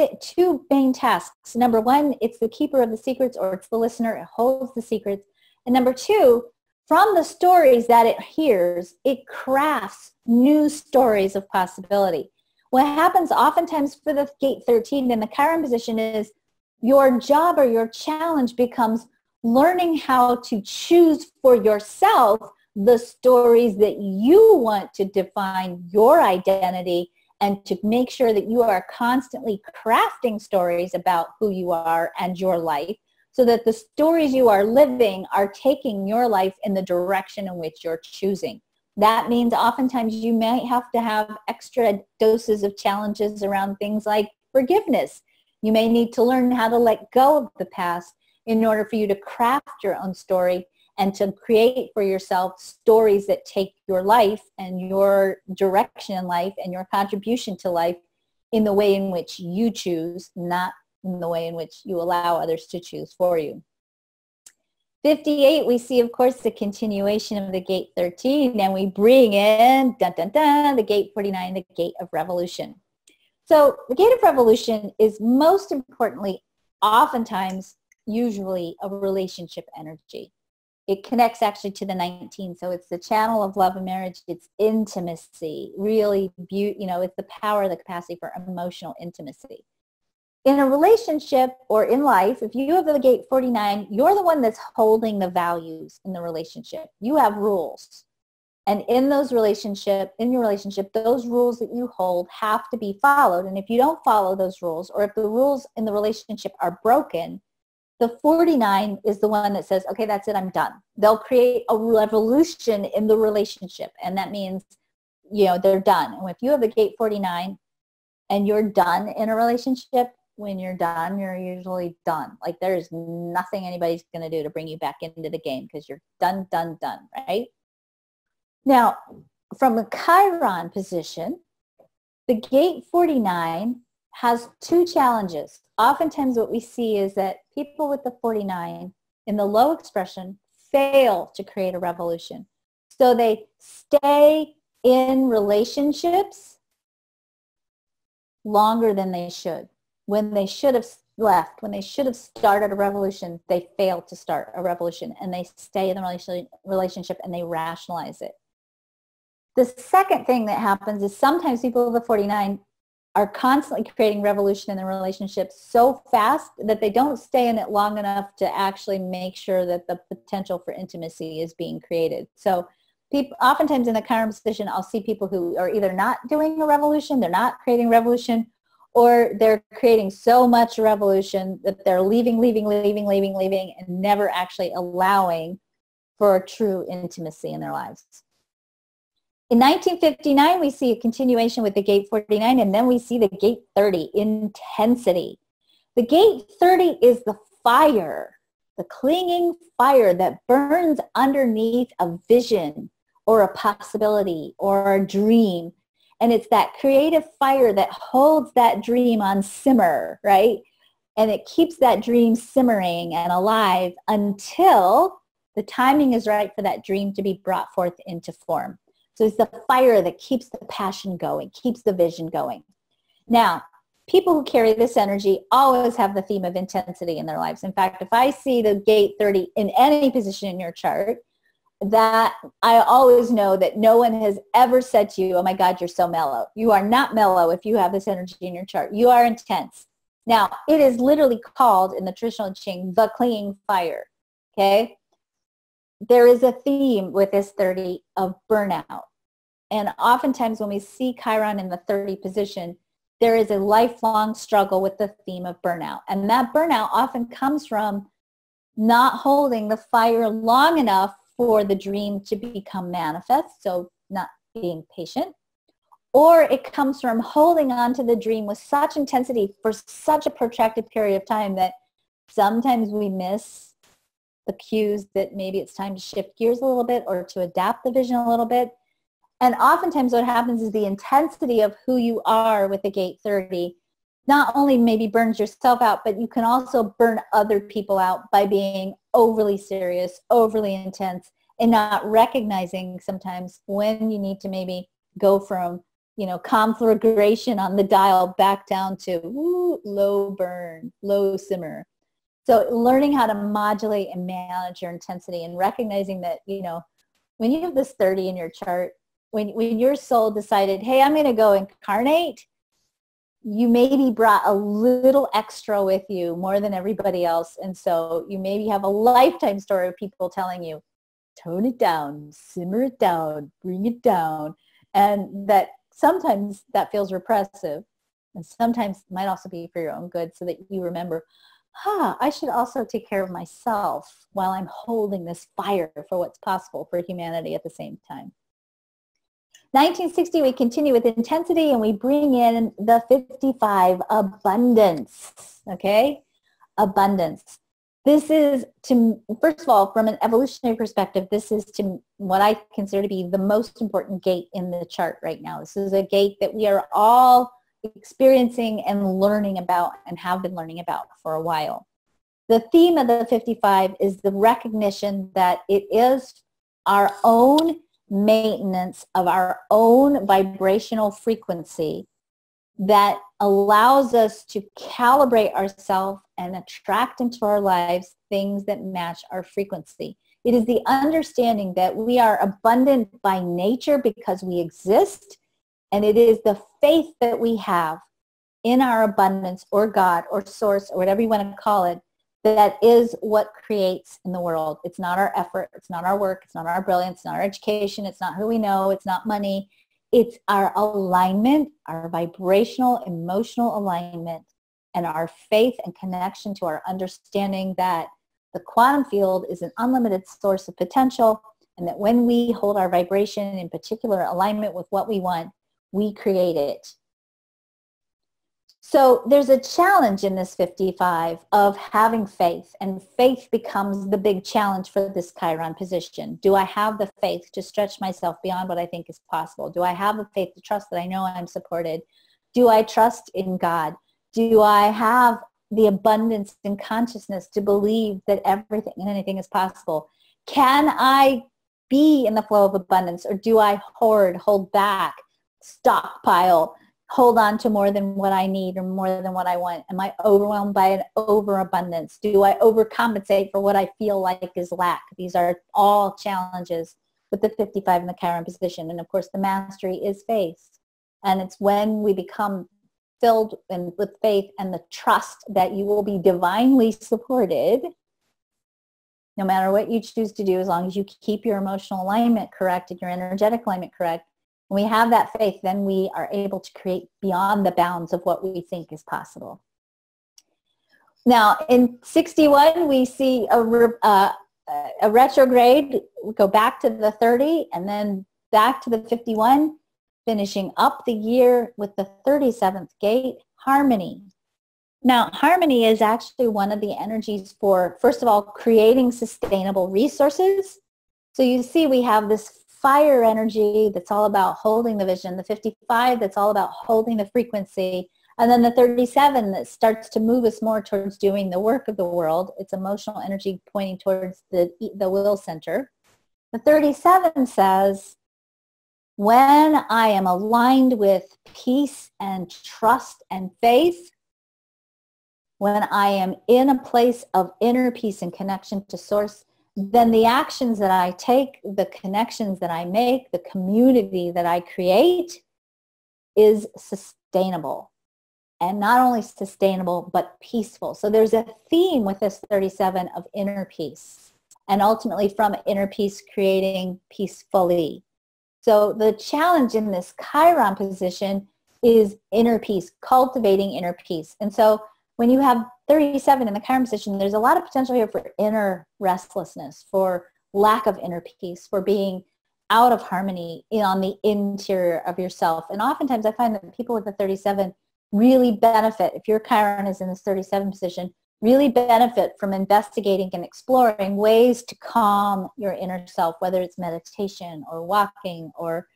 main tasks. Number one, it's the keeper of the secrets, or it's the listener. It holds the secrets. And number two, from the stories that it hears, it crafts new stories of possibility. What happens oftentimes for the gate 13 in the Chiron position is your job or your challenge becomes learning how to choose for yourself the stories that you want to define your identity, and to make sure that you are constantly crafting stories about who you are and your life, so that the stories you are living are taking your life in the direction in which you're choosing. That means oftentimes you might have to have extra doses of challenges around things like forgiveness. You may need to learn how to let go of the past in order for you to craft your own story and to create for yourself stories that take your life and your direction in life and your contribution to life in the way in which you choose, not in the way in which you allow others to choose for you. 58, we see, of course, the continuation of the gate 13, and we bring in, dun, dun, dun, the gate 49, the gate of revolution. So the gate of revolution is most importantly, oftentimes, usually a relationship energy. It connects actually to the 19, so it's the channel of love and marriage. It's intimacy, really, it's the power, the capacity for emotional intimacy. In a relationship or in life, if you have the gate 49, you're the one that's holding the values in the relationship. You have rules. And in your relationship, those rules that you hold have to be followed. And if you don't follow those rules, or if the rules in the relationship are broken, the 49 is the one that says, okay, that's it, I'm done. They'll create a revolution in the relationship. And that means, they're done. And if you have the gate 49 and you're done in a relationship, when you're done, you're usually done. Like there's nothing anybody's going to do to bring you back into the game because you're done, right? Now, from a Chiron position, the gate 49 has two challenges. Oftentimes what we see is that people with the 49 in the low expression fail to create a revolution. So they stay in relationships longer than they should. When they should have left, when they should have started a revolution, they fail to start a revolution, and they stay in the relationship and they rationalize it. The second thing that happens is sometimes people over 49 are constantly creating revolution in their relationships so fast that they don't stay in it long enough to actually make sure that the potential for intimacy is being created. So people, oftentimes in the Chiron position, I'll see people who are either not doing a revolution, they're not creating revolution, or they're creating so much revolution that they're leaving, and never actually allowing for true intimacy in their lives. In 1959, we see a continuation with the gate 49, and then we see the gate 30, intensity. The gate 30 is the fire, the clinging fire that burns underneath a vision or a possibility or a dream. And it's that creative fire that holds that dream on simmer, right? And it keeps that dream simmering and alive until the timing is right for that dream to be brought forth into form. So it's the fire that keeps the passion going, keeps the vision going. Now, people who carry this energy always have the theme of intensity in their lives. In fact, if I see the gate 30 in any position in your chart, that I always know that no one has ever said to you, oh my God, you're so mellow. You are not mellow if you have this energy in your chart. You are intense. Now, it is literally called in the traditional Qing, the clinging fire, okay? There is a theme with this 30 of burnout. And oftentimes when we see Chiron in the 30 position, there is a lifelong struggle with the theme of burnout. And that burnout often comes from not holding the fire long enough for the dream to become manifest, so not being patient. Or it comes from holding on to the dream with such intensity for such a protracted period of time that sometimes we miss the cues that maybe it's time to shift gears a little bit or to adapt the vision a little bit. And oftentimes what happens is the intensity of who you are with the gate 30 not only maybe burns yourself out, but you can also burn other people out by being overly serious, overly intense, and not recognizing sometimes when you need to maybe go from, you know, conflagration on the dial back down to low burn, low simmer. So learning how to modulate and manage your intensity and recognizing that, you know, when you have this 30 in your chart, when your soul decided, hey, I'm going to go incarnate, you maybe brought a little extra with you more than everybody else. And so you maybe have a lifetime story of people telling you, tone it down, simmer it down, bring it down. And that sometimes that feels repressive. And sometimes it might also be for your own good so that you remember, I should also take care of myself while I'm holding this fire for what's possible for humanity at the same time. 1960, we continue with intensity and we bring in the 55, abundance, okay? Abundance. This is, to, first of all, from an evolutionary perspective, this is to what I consider to be the most important gate in the chart right now. This is a gate that we are all experiencing and learning about and have been learning about for a while. The theme of the 55 is the recognition that it is our own maintenance of our own vibrational frequency that allows us to calibrate ourselves and attract into our lives things that match our frequency. It is the understanding that we are abundant by nature because we exist, and it is the faith that we have in our abundance or God or source or whatever you want to call it that is what creates in the world. It's not our effort, it's not our work, it's not our brilliance, it's not our education, it's not who we know, it's not money. It's our alignment, our vibrational, emotional alignment, and our faith and connection to our understanding that the quantum field is an unlimited source of potential, and that when we hold our vibration in particular alignment with what we want, we create it. So there's a challenge in this 55 of having faith, and faith becomes the big challenge for this Chiron position. Do I have the faith to stretch myself beyond what I think is possible? Do I have the faith to trust that I know I'm supported? Do I trust in God? Do I have the abundance in consciousness to believe that everything and anything is possible? Can I be in the flow of abundance, or do I hoard, hold back, stockpile, hold on to more than what I need or more than what I want? Am I overwhelmed by an overabundance? Do I overcompensate for what I feel like is lack? These are all challenges with the 55 in the Chiron position. And of course, the mastery is faith. And it's when we become filled with faith and the trust that you will be divinely supported, no matter what you choose to do, as long as you keep your emotional alignment correct and your energetic alignment correct. When we have that faith, then we are able to create beyond the bounds of what we think is possible. Now, in 61, we see a retrograde. We go back to the 30 and then back to the 51, finishing up the year with the 37th gate, harmony. Now, harmony is actually one of the energies for, first of all, creating sustainable resources. So you see we have this fire energy that's all about holding the vision, the 55 that's all about holding the frequency, and then the 37 that starts to move us more towards doing the work of the world. It's emotional energy pointing towards the will center. The 37 says, when I am aligned with peace and trust and faith, when I am in a place of inner peace and connection to source, then the actions that I take, the connections that I make, the community that I create is sustainable. And not only sustainable, but peaceful. So there's a theme with this 37 of inner peace. And ultimately from inner peace, creating peacefully. So the challenge in this Chiron position is inner peace, cultivating inner peace. And so when you have 37 in the Chiron position, there's a lot of potential here for inner restlessness, for lack of inner peace, for being out of harmony on the interior of yourself. And oftentimes I find that people with the 37 really benefit, if your Chiron is in this 37 position, really benefit from investigating and exploring ways to calm your inner self, whether it's meditation or walking or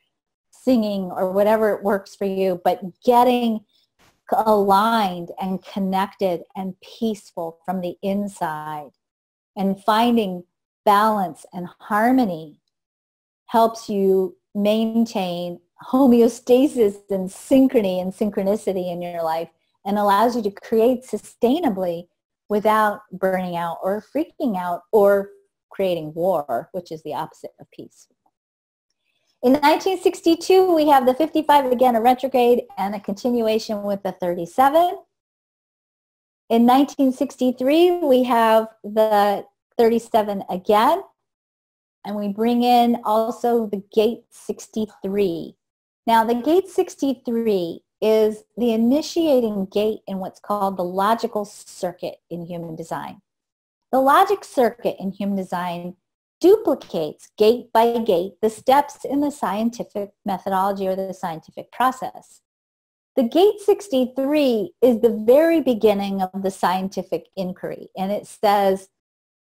singing or whatever works for you, but getting aligned and connected and peaceful from the inside and finding balance and harmony helps you maintain homeostasis and synchrony and synchronicity in your life and allows you to create sustainably without burning out or freaking out or creating war, which is the opposite of peace. In 1962, we have the 55, again, a retrograde and a continuation with the 37. In 1963, we have the 37 again, and we bring in also the gate 63. Now, the gate 63 is the initiating gate in what's called the logical circuit in human design. The logic circuit in human design duplicates gate by gate the steps in the scientific methodology or the scientific process. The gate 63 is the very beginning of the scientific inquiry, and it says,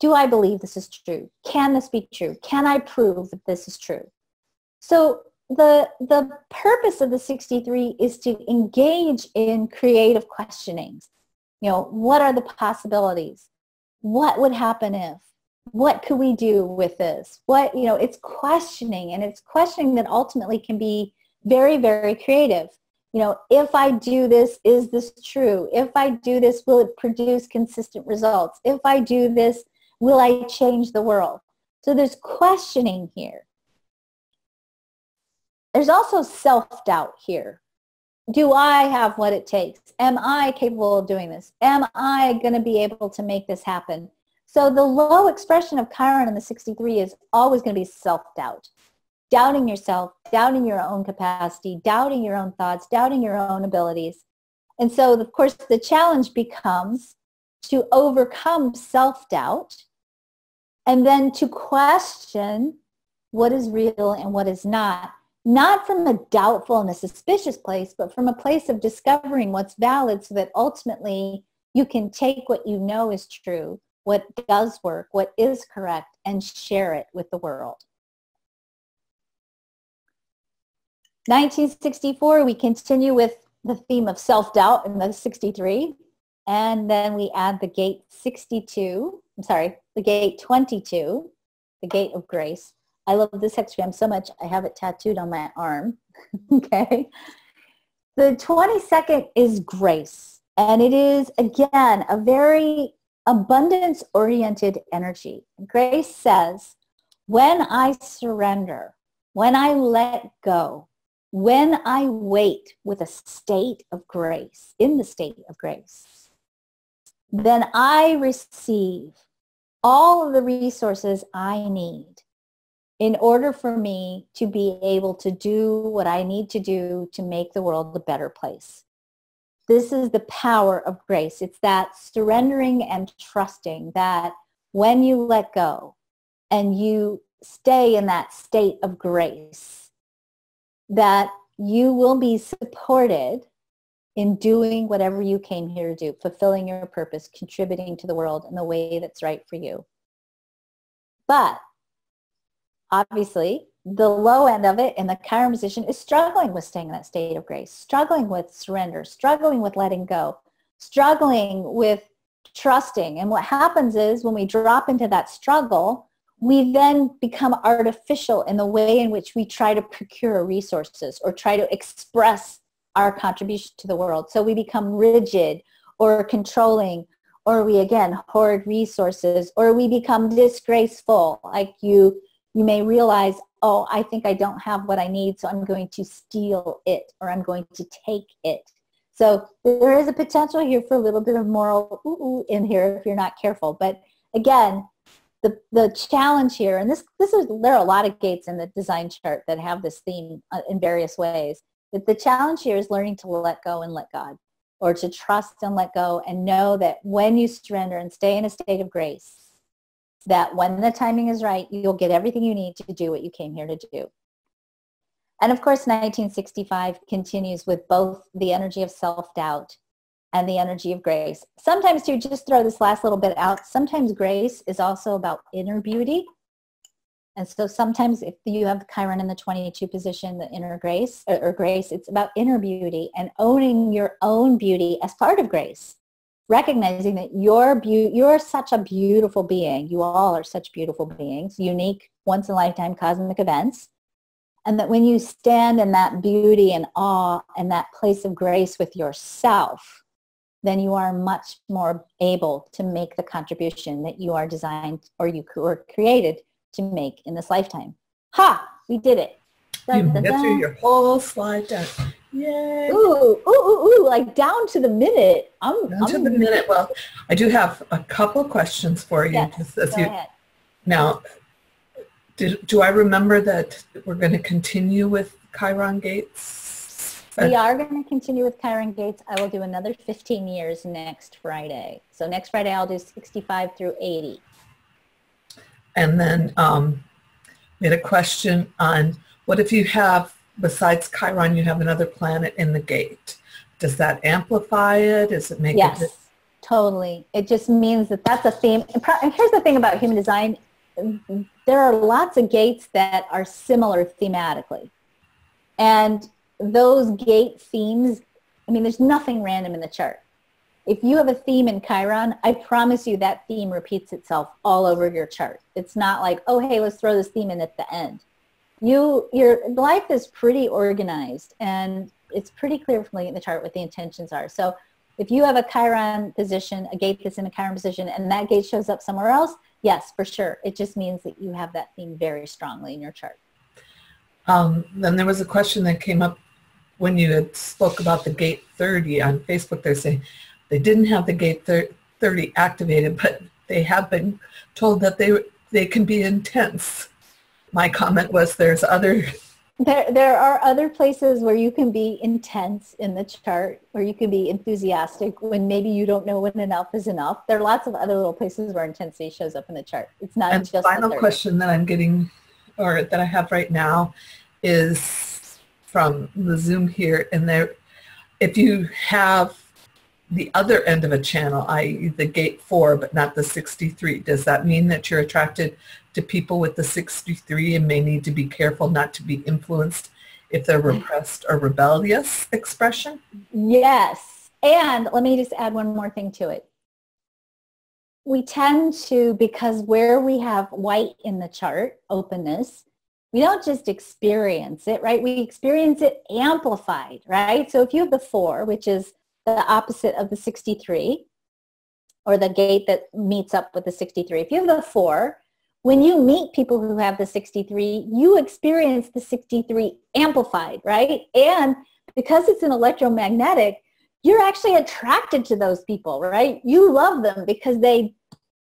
do I believe this is true? Can this be true? Can I prove that this is true? So the purpose of the 63 is to engage in creative questionings. You know, what are the possibilities? What would happen if? What could we do with this? What, you know, it's questioning, and it's questioning that ultimately can be very, very creative. You know, if I do this, is this true? If I do this, will it produce consistent results? If I do this, will I change the world? So there's questioning here. There's also self-doubt here. Do I have what it takes? Am I capable of doing this? Am I going to be able to make this happen? So the low expression of Chiron in the 63 is always going to be self-doubt. Doubting yourself, doubting your own capacity, doubting your own thoughts, doubting your own abilities. And so, of course, the challenge becomes to overcome self-doubt and then to question what is real and what is not. Not from a doubtful and a suspicious place, but from a place of discovering what's valid so that ultimately you can take what you know is true, what does work, what is correct, and share it with the world. 1964, we continue with the theme of self-doubt in the 63, and then we add the gate 62, the gate 22, the gate of grace. I love this hexagram so much, I have it tattooed on my arm, okay? The 22nd is grace, and it is, again, a very abundance-oriented energy. Grace says, When I surrender, when I let go, when I wait with a state of grace, in the state of grace, then I receive all of the resources I need in order for me to be able to do what I need to do to make the world a better place. This is the power of grace. It's that surrendering and trusting that when you let go and you stay in that state of grace, that you will be supported in doing whatever you came here to do, fulfilling your purpose, contributing to the world in the way that's right for you. But obviously, the low end of it in the Chiron position is struggling with staying in that state of grace, struggling with surrender, struggling with letting go, struggling with trusting. And what happens is when we drop into that struggle, we then become artificial in the way in which we try to procure resources or try to express our contribution to the world. So we become rigid or controlling, or we again hoard resources, or we become disgraceful. Like you may realize, oh, I think I don't have what I need, so I'm going to steal it, or I'm going to take it. So there is a potential here for a little bit of moral ooh in here if you're not careful. But again, the challenge here, and there are a lot of gates in the design chart that have this theme in various ways. But the challenge here is learning to let go and let God, or to trust and let go and know that when you surrender and stay in a state of grace, that when the timing is right, you'll get everything you need to do what you came here to do. And of course, 1965 continues with both the energy of self-doubt and the energy of grace. Sometimes, to just throw this last little bit out, sometimes grace is also about inner beauty. And so sometimes if you have Chiron in the 22 position, the inner grace, or grace, it's about inner beauty and owning your own beauty as part of grace. Recognizing that you're such a beautiful being. You all are such beautiful beings, unique, once-in-a-lifetime cosmic events. And that when you stand in that beauty and awe and that place of grace with yourself, then you are much more able to make the contribution that you are designed or you were created to make in this lifetime. Ha! We did it.
You get through your whole slide deck. Yay!
Ooh, ooh, ooh, ooh, like down to the minute.
Down to the minute. Well, I do have a couple questions for you.
Yes,
just as
go ahead.
Now, do I remember that we're going to continue with Kiron Gates?
We are going to continue with Kiron Gates. I will do another 15 years next Friday. So next Friday I'll do 65 through 80.
And then we had a question on what if you have, besides Chiron, you have another planet in the gate? Does that amplify it? Does it make it?
Yes, totally. It just means that that's a theme. And here's the thing about human design. There are lots of gates that are similar thematically. And those gate themes, I mean, there's nothing random in the chart. If you have a theme in Chiron, I promise you that theme repeats itself all over your chart. It's not like, oh, hey, let's throw this theme in at the end. Your life is pretty organized, and it's pretty clear from looking at the chart what the intentions are. So if you have a Chiron position, a gate that's in a Chiron position, and that gate shows up somewhere else, yes, for sure. It just means that you have that theme very strongly in your chart.
Then there was a question that came up when you had spoke about the gate 30 on Facebook. They're saying they didn't have the gate 30 activated, but they have been told that they can be intense. My comment was there's other...
There are other places where you can be intense in the chart, where you can be enthusiastic when maybe you don't know when enough is enough. There are lots of other little places where intensity shows up in the chart. It's not
and
just the
final
30.
question that I'm getting, or that I have right now, is from the Zoom here. And there, if you have the other end of a channel, i.e. the gate 4, but not the 63, does that mean that you're attracted to people with the 63 and may need to be careful not to be influenced if they're repressed or rebellious expression?
Yes. And let me just add one more thing to it. We tend to, because where we have white in the chart, openness, we don't just experience it, right? We experience it amplified, right? So if you have the 4, which is the opposite of the 63, or the gate that meets up with the 63, if you have the 4, when you meet people who have the 63, you experience the 63 amplified, right? And because it's an electromagnetic, you're actually attracted to those people, right? You love them because they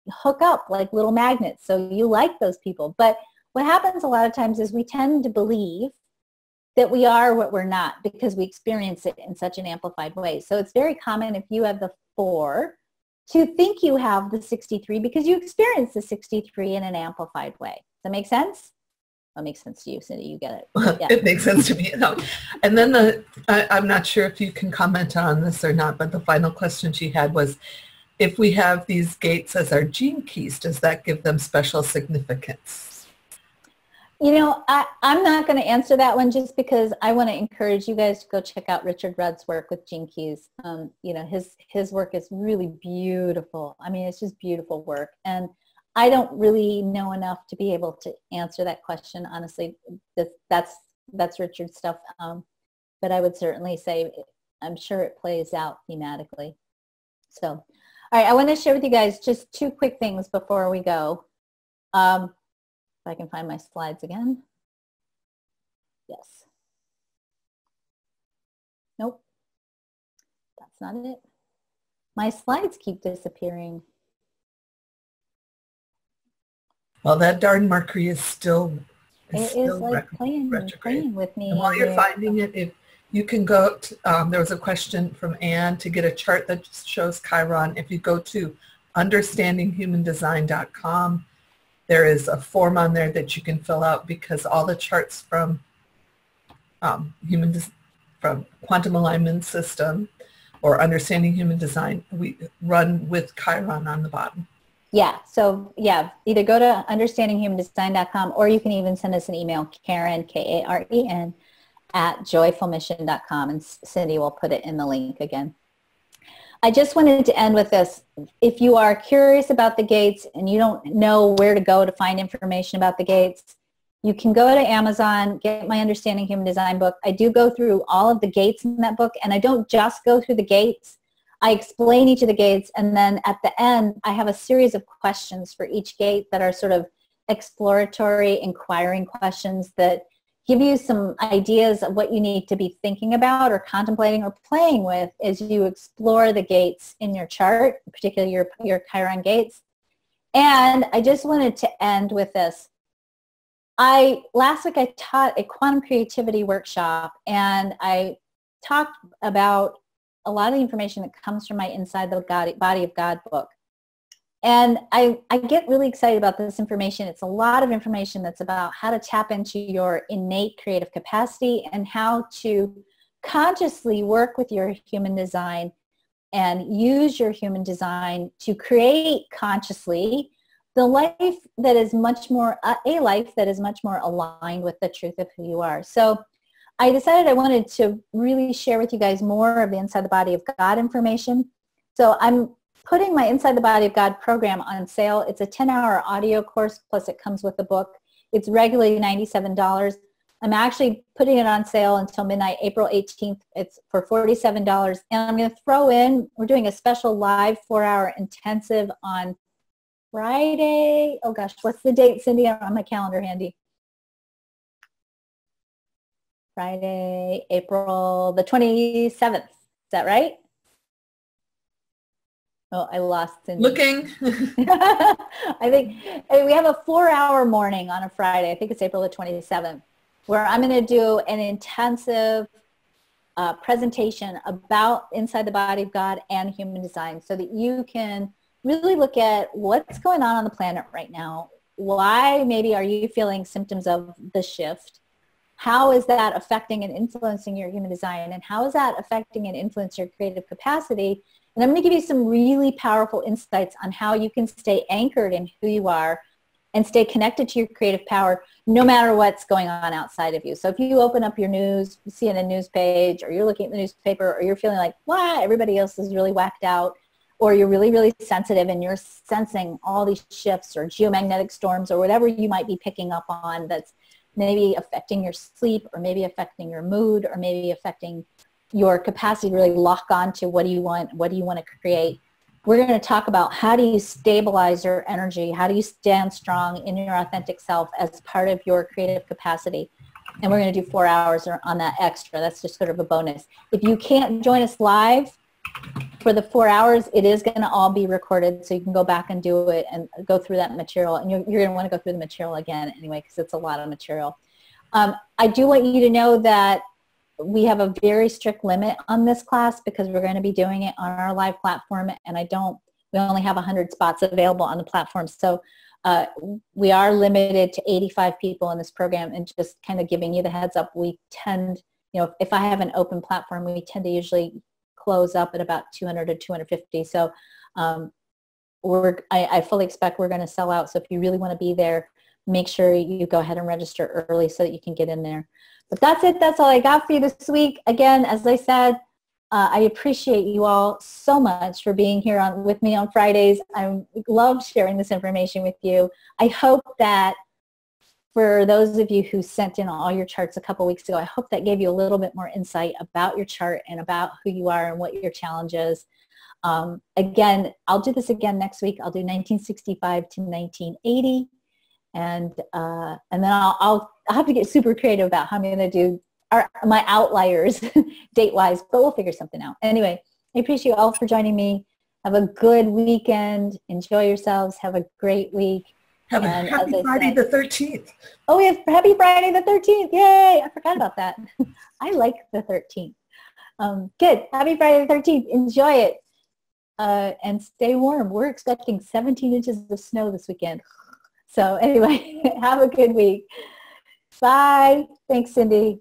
hook up like little magnets. So you like those people. But what happens a lot of times is we tend to believe that we are what we're not because we experience it in such an amplified way. So it's very common if you have the 4 to think you have the 63 because you experience the 63 in an amplified way. Does that make sense? That makes sense to you, Cindy. You get it. Yeah.
It makes sense to me. And then I'm not sure if you can comment on this or not, but the final question she had was, if we have these gates as our gene keys, does that give them special significance?
You know, I'm not going to answer that one just because I want to encourage you guys to go check out Richard Rudd's work with gene keys. You know, his work is really beautiful. I mean, it's just beautiful work. And I don't really know enough to be able to answer that question, honestly. That's Richard's stuff. But I would certainly say I'm sure it plays out thematically. So, all right, I want to share with you guys just 2 quick things before we go. If I can find my slides again. Yes. Nope. That's not it. My slides keep disappearing.
Well, that darn Mercury is still
It is like playing with me.
And while you're finding it, if you can go to, there was a question from Anne to get a chart that just shows Chiron. If you go to understandinghumandesign.com, there is a form on there that you can fill out because all the charts from from Quantum Alignment System or Understanding Human Design, we run with Chiron on the bottom.
Yeah, so yeah, either go to understandinghumandesign.com or you can even send us an email, Karen, Karen, @joyfulmission.com, and Cindy will put it in the link again. I just wanted to end with this. If you are curious about the gates and you don't know where to go to find information about the gates, you can go to Amazon, get my Understanding Human Design book. I do go through all of the gates in that book, and I don't just go through the gates. I explain each of the gates, and then at the end, I have a series of questions for each gate that are sort of exploratory, inquiring questions that give you some ideas of what you need to be thinking about or contemplating or playing with as you explore the gates in your chart, particularly your Chiron gates. And I just wanted to end with this. Last week I taught a quantum creativity workshop, and I talked about a lot of the information that comes from my Inside the Body of God book. And I get really excited about this information. It's a lot of information that's about how to tap into your innate creative capacity and how to consciously work with your human design and use your human design to create consciously the life that is much more, a life that is much more aligned with the truth of who you are. So I decided I wanted to really share with you guys more of the Inside the Body of God information. So I'm putting my Inside the Body of God program on sale. It's a 10-hour audio course, plus it comes with a book. It's regularly $97. I'm actually putting it on sale until midnight, April 18th. It's for $47. And I'm going to throw in, we're doing a special live 4-hour intensive on Friday. Oh gosh, what's the date, Cindy? I don't have my calendar handy. Friday, April the 27th. Is that right? Oh, I lost Cindy.
Looking.
I think we have a 4-hour morning on a Friday. I think it's April the 27th, where I'm going to do an intensive presentation about Inside the Body of God and human design so that you can really look at what's going on the planet right now. Why maybe are you feeling symptoms of the shift? How is that affecting and influencing your human design? And how is that affecting and influencing your creative capacity? And I'm going to give you some really powerful insights on how you can stay anchored in who you are and stay connected to your creative power no matter what's going on outside of you. So if you open up your news, you see in a news page, or you're looking at the newspaper, or you're feeling like, wow, everybody else is really whacked out, or you're really, really sensitive and you're sensing all these shifts or geomagnetic storms or whatever you might be picking up on that's maybe affecting your sleep, or maybe affecting your mood, or maybe affecting your capacity to really lock on to what do you want to create. we're going to talk about how do you stabilize your energy, how do you stand strong in your authentic self as part of your creative capacity. And we're going to do 4 hours on that extra. That's just sort of a bonus. If you can't join us live for the 4 hours, it is going to all be recorded, so you can go back and do it and go through that material. And you're going to want to go through the material again anyway, because it's a lot of material. I do want you to know that we have a very strict limit on this class because we're going to be doing it on our live platform, and we only have 100 spots available on the platform. So we are limited to 85 people in this program, and just kind of giving you the heads up, we tend, if I have an open platform, we tend to usually close up at about 200 to 250. So I fully expect we're going to sell out. So if you really want to be there, make sure you go ahead and register early so that you can get in there. But that's it. That's all I got for you this week. Again, as I said, I appreciate you all so much for being here with me on Fridays. I love sharing this information with you. I hope that for those of you who sent in all your charts a couple weeks ago, I hope that gave you a little bit more insight about your chart and about who you are and what your challenge is. Again, I'll do this again next week. I'll do 1965 to 1980. And then I'll have to get super creative about how I'm going to do my outliers date-wise, but we'll figure something out. Anyway, I appreciate you all for joining me. Have a good weekend. Enjoy yourselves. Have a great week.
Happy Friday the 13th.
Oh, we have Happy Friday the 13th. Yay! I forgot about that. I like the 13th. Good. Happy Friday the 13th. Enjoy it. And stay warm. We're expecting 17 inches of snow this weekend. So anyway, have a good week. Bye. Thanks, Cindy.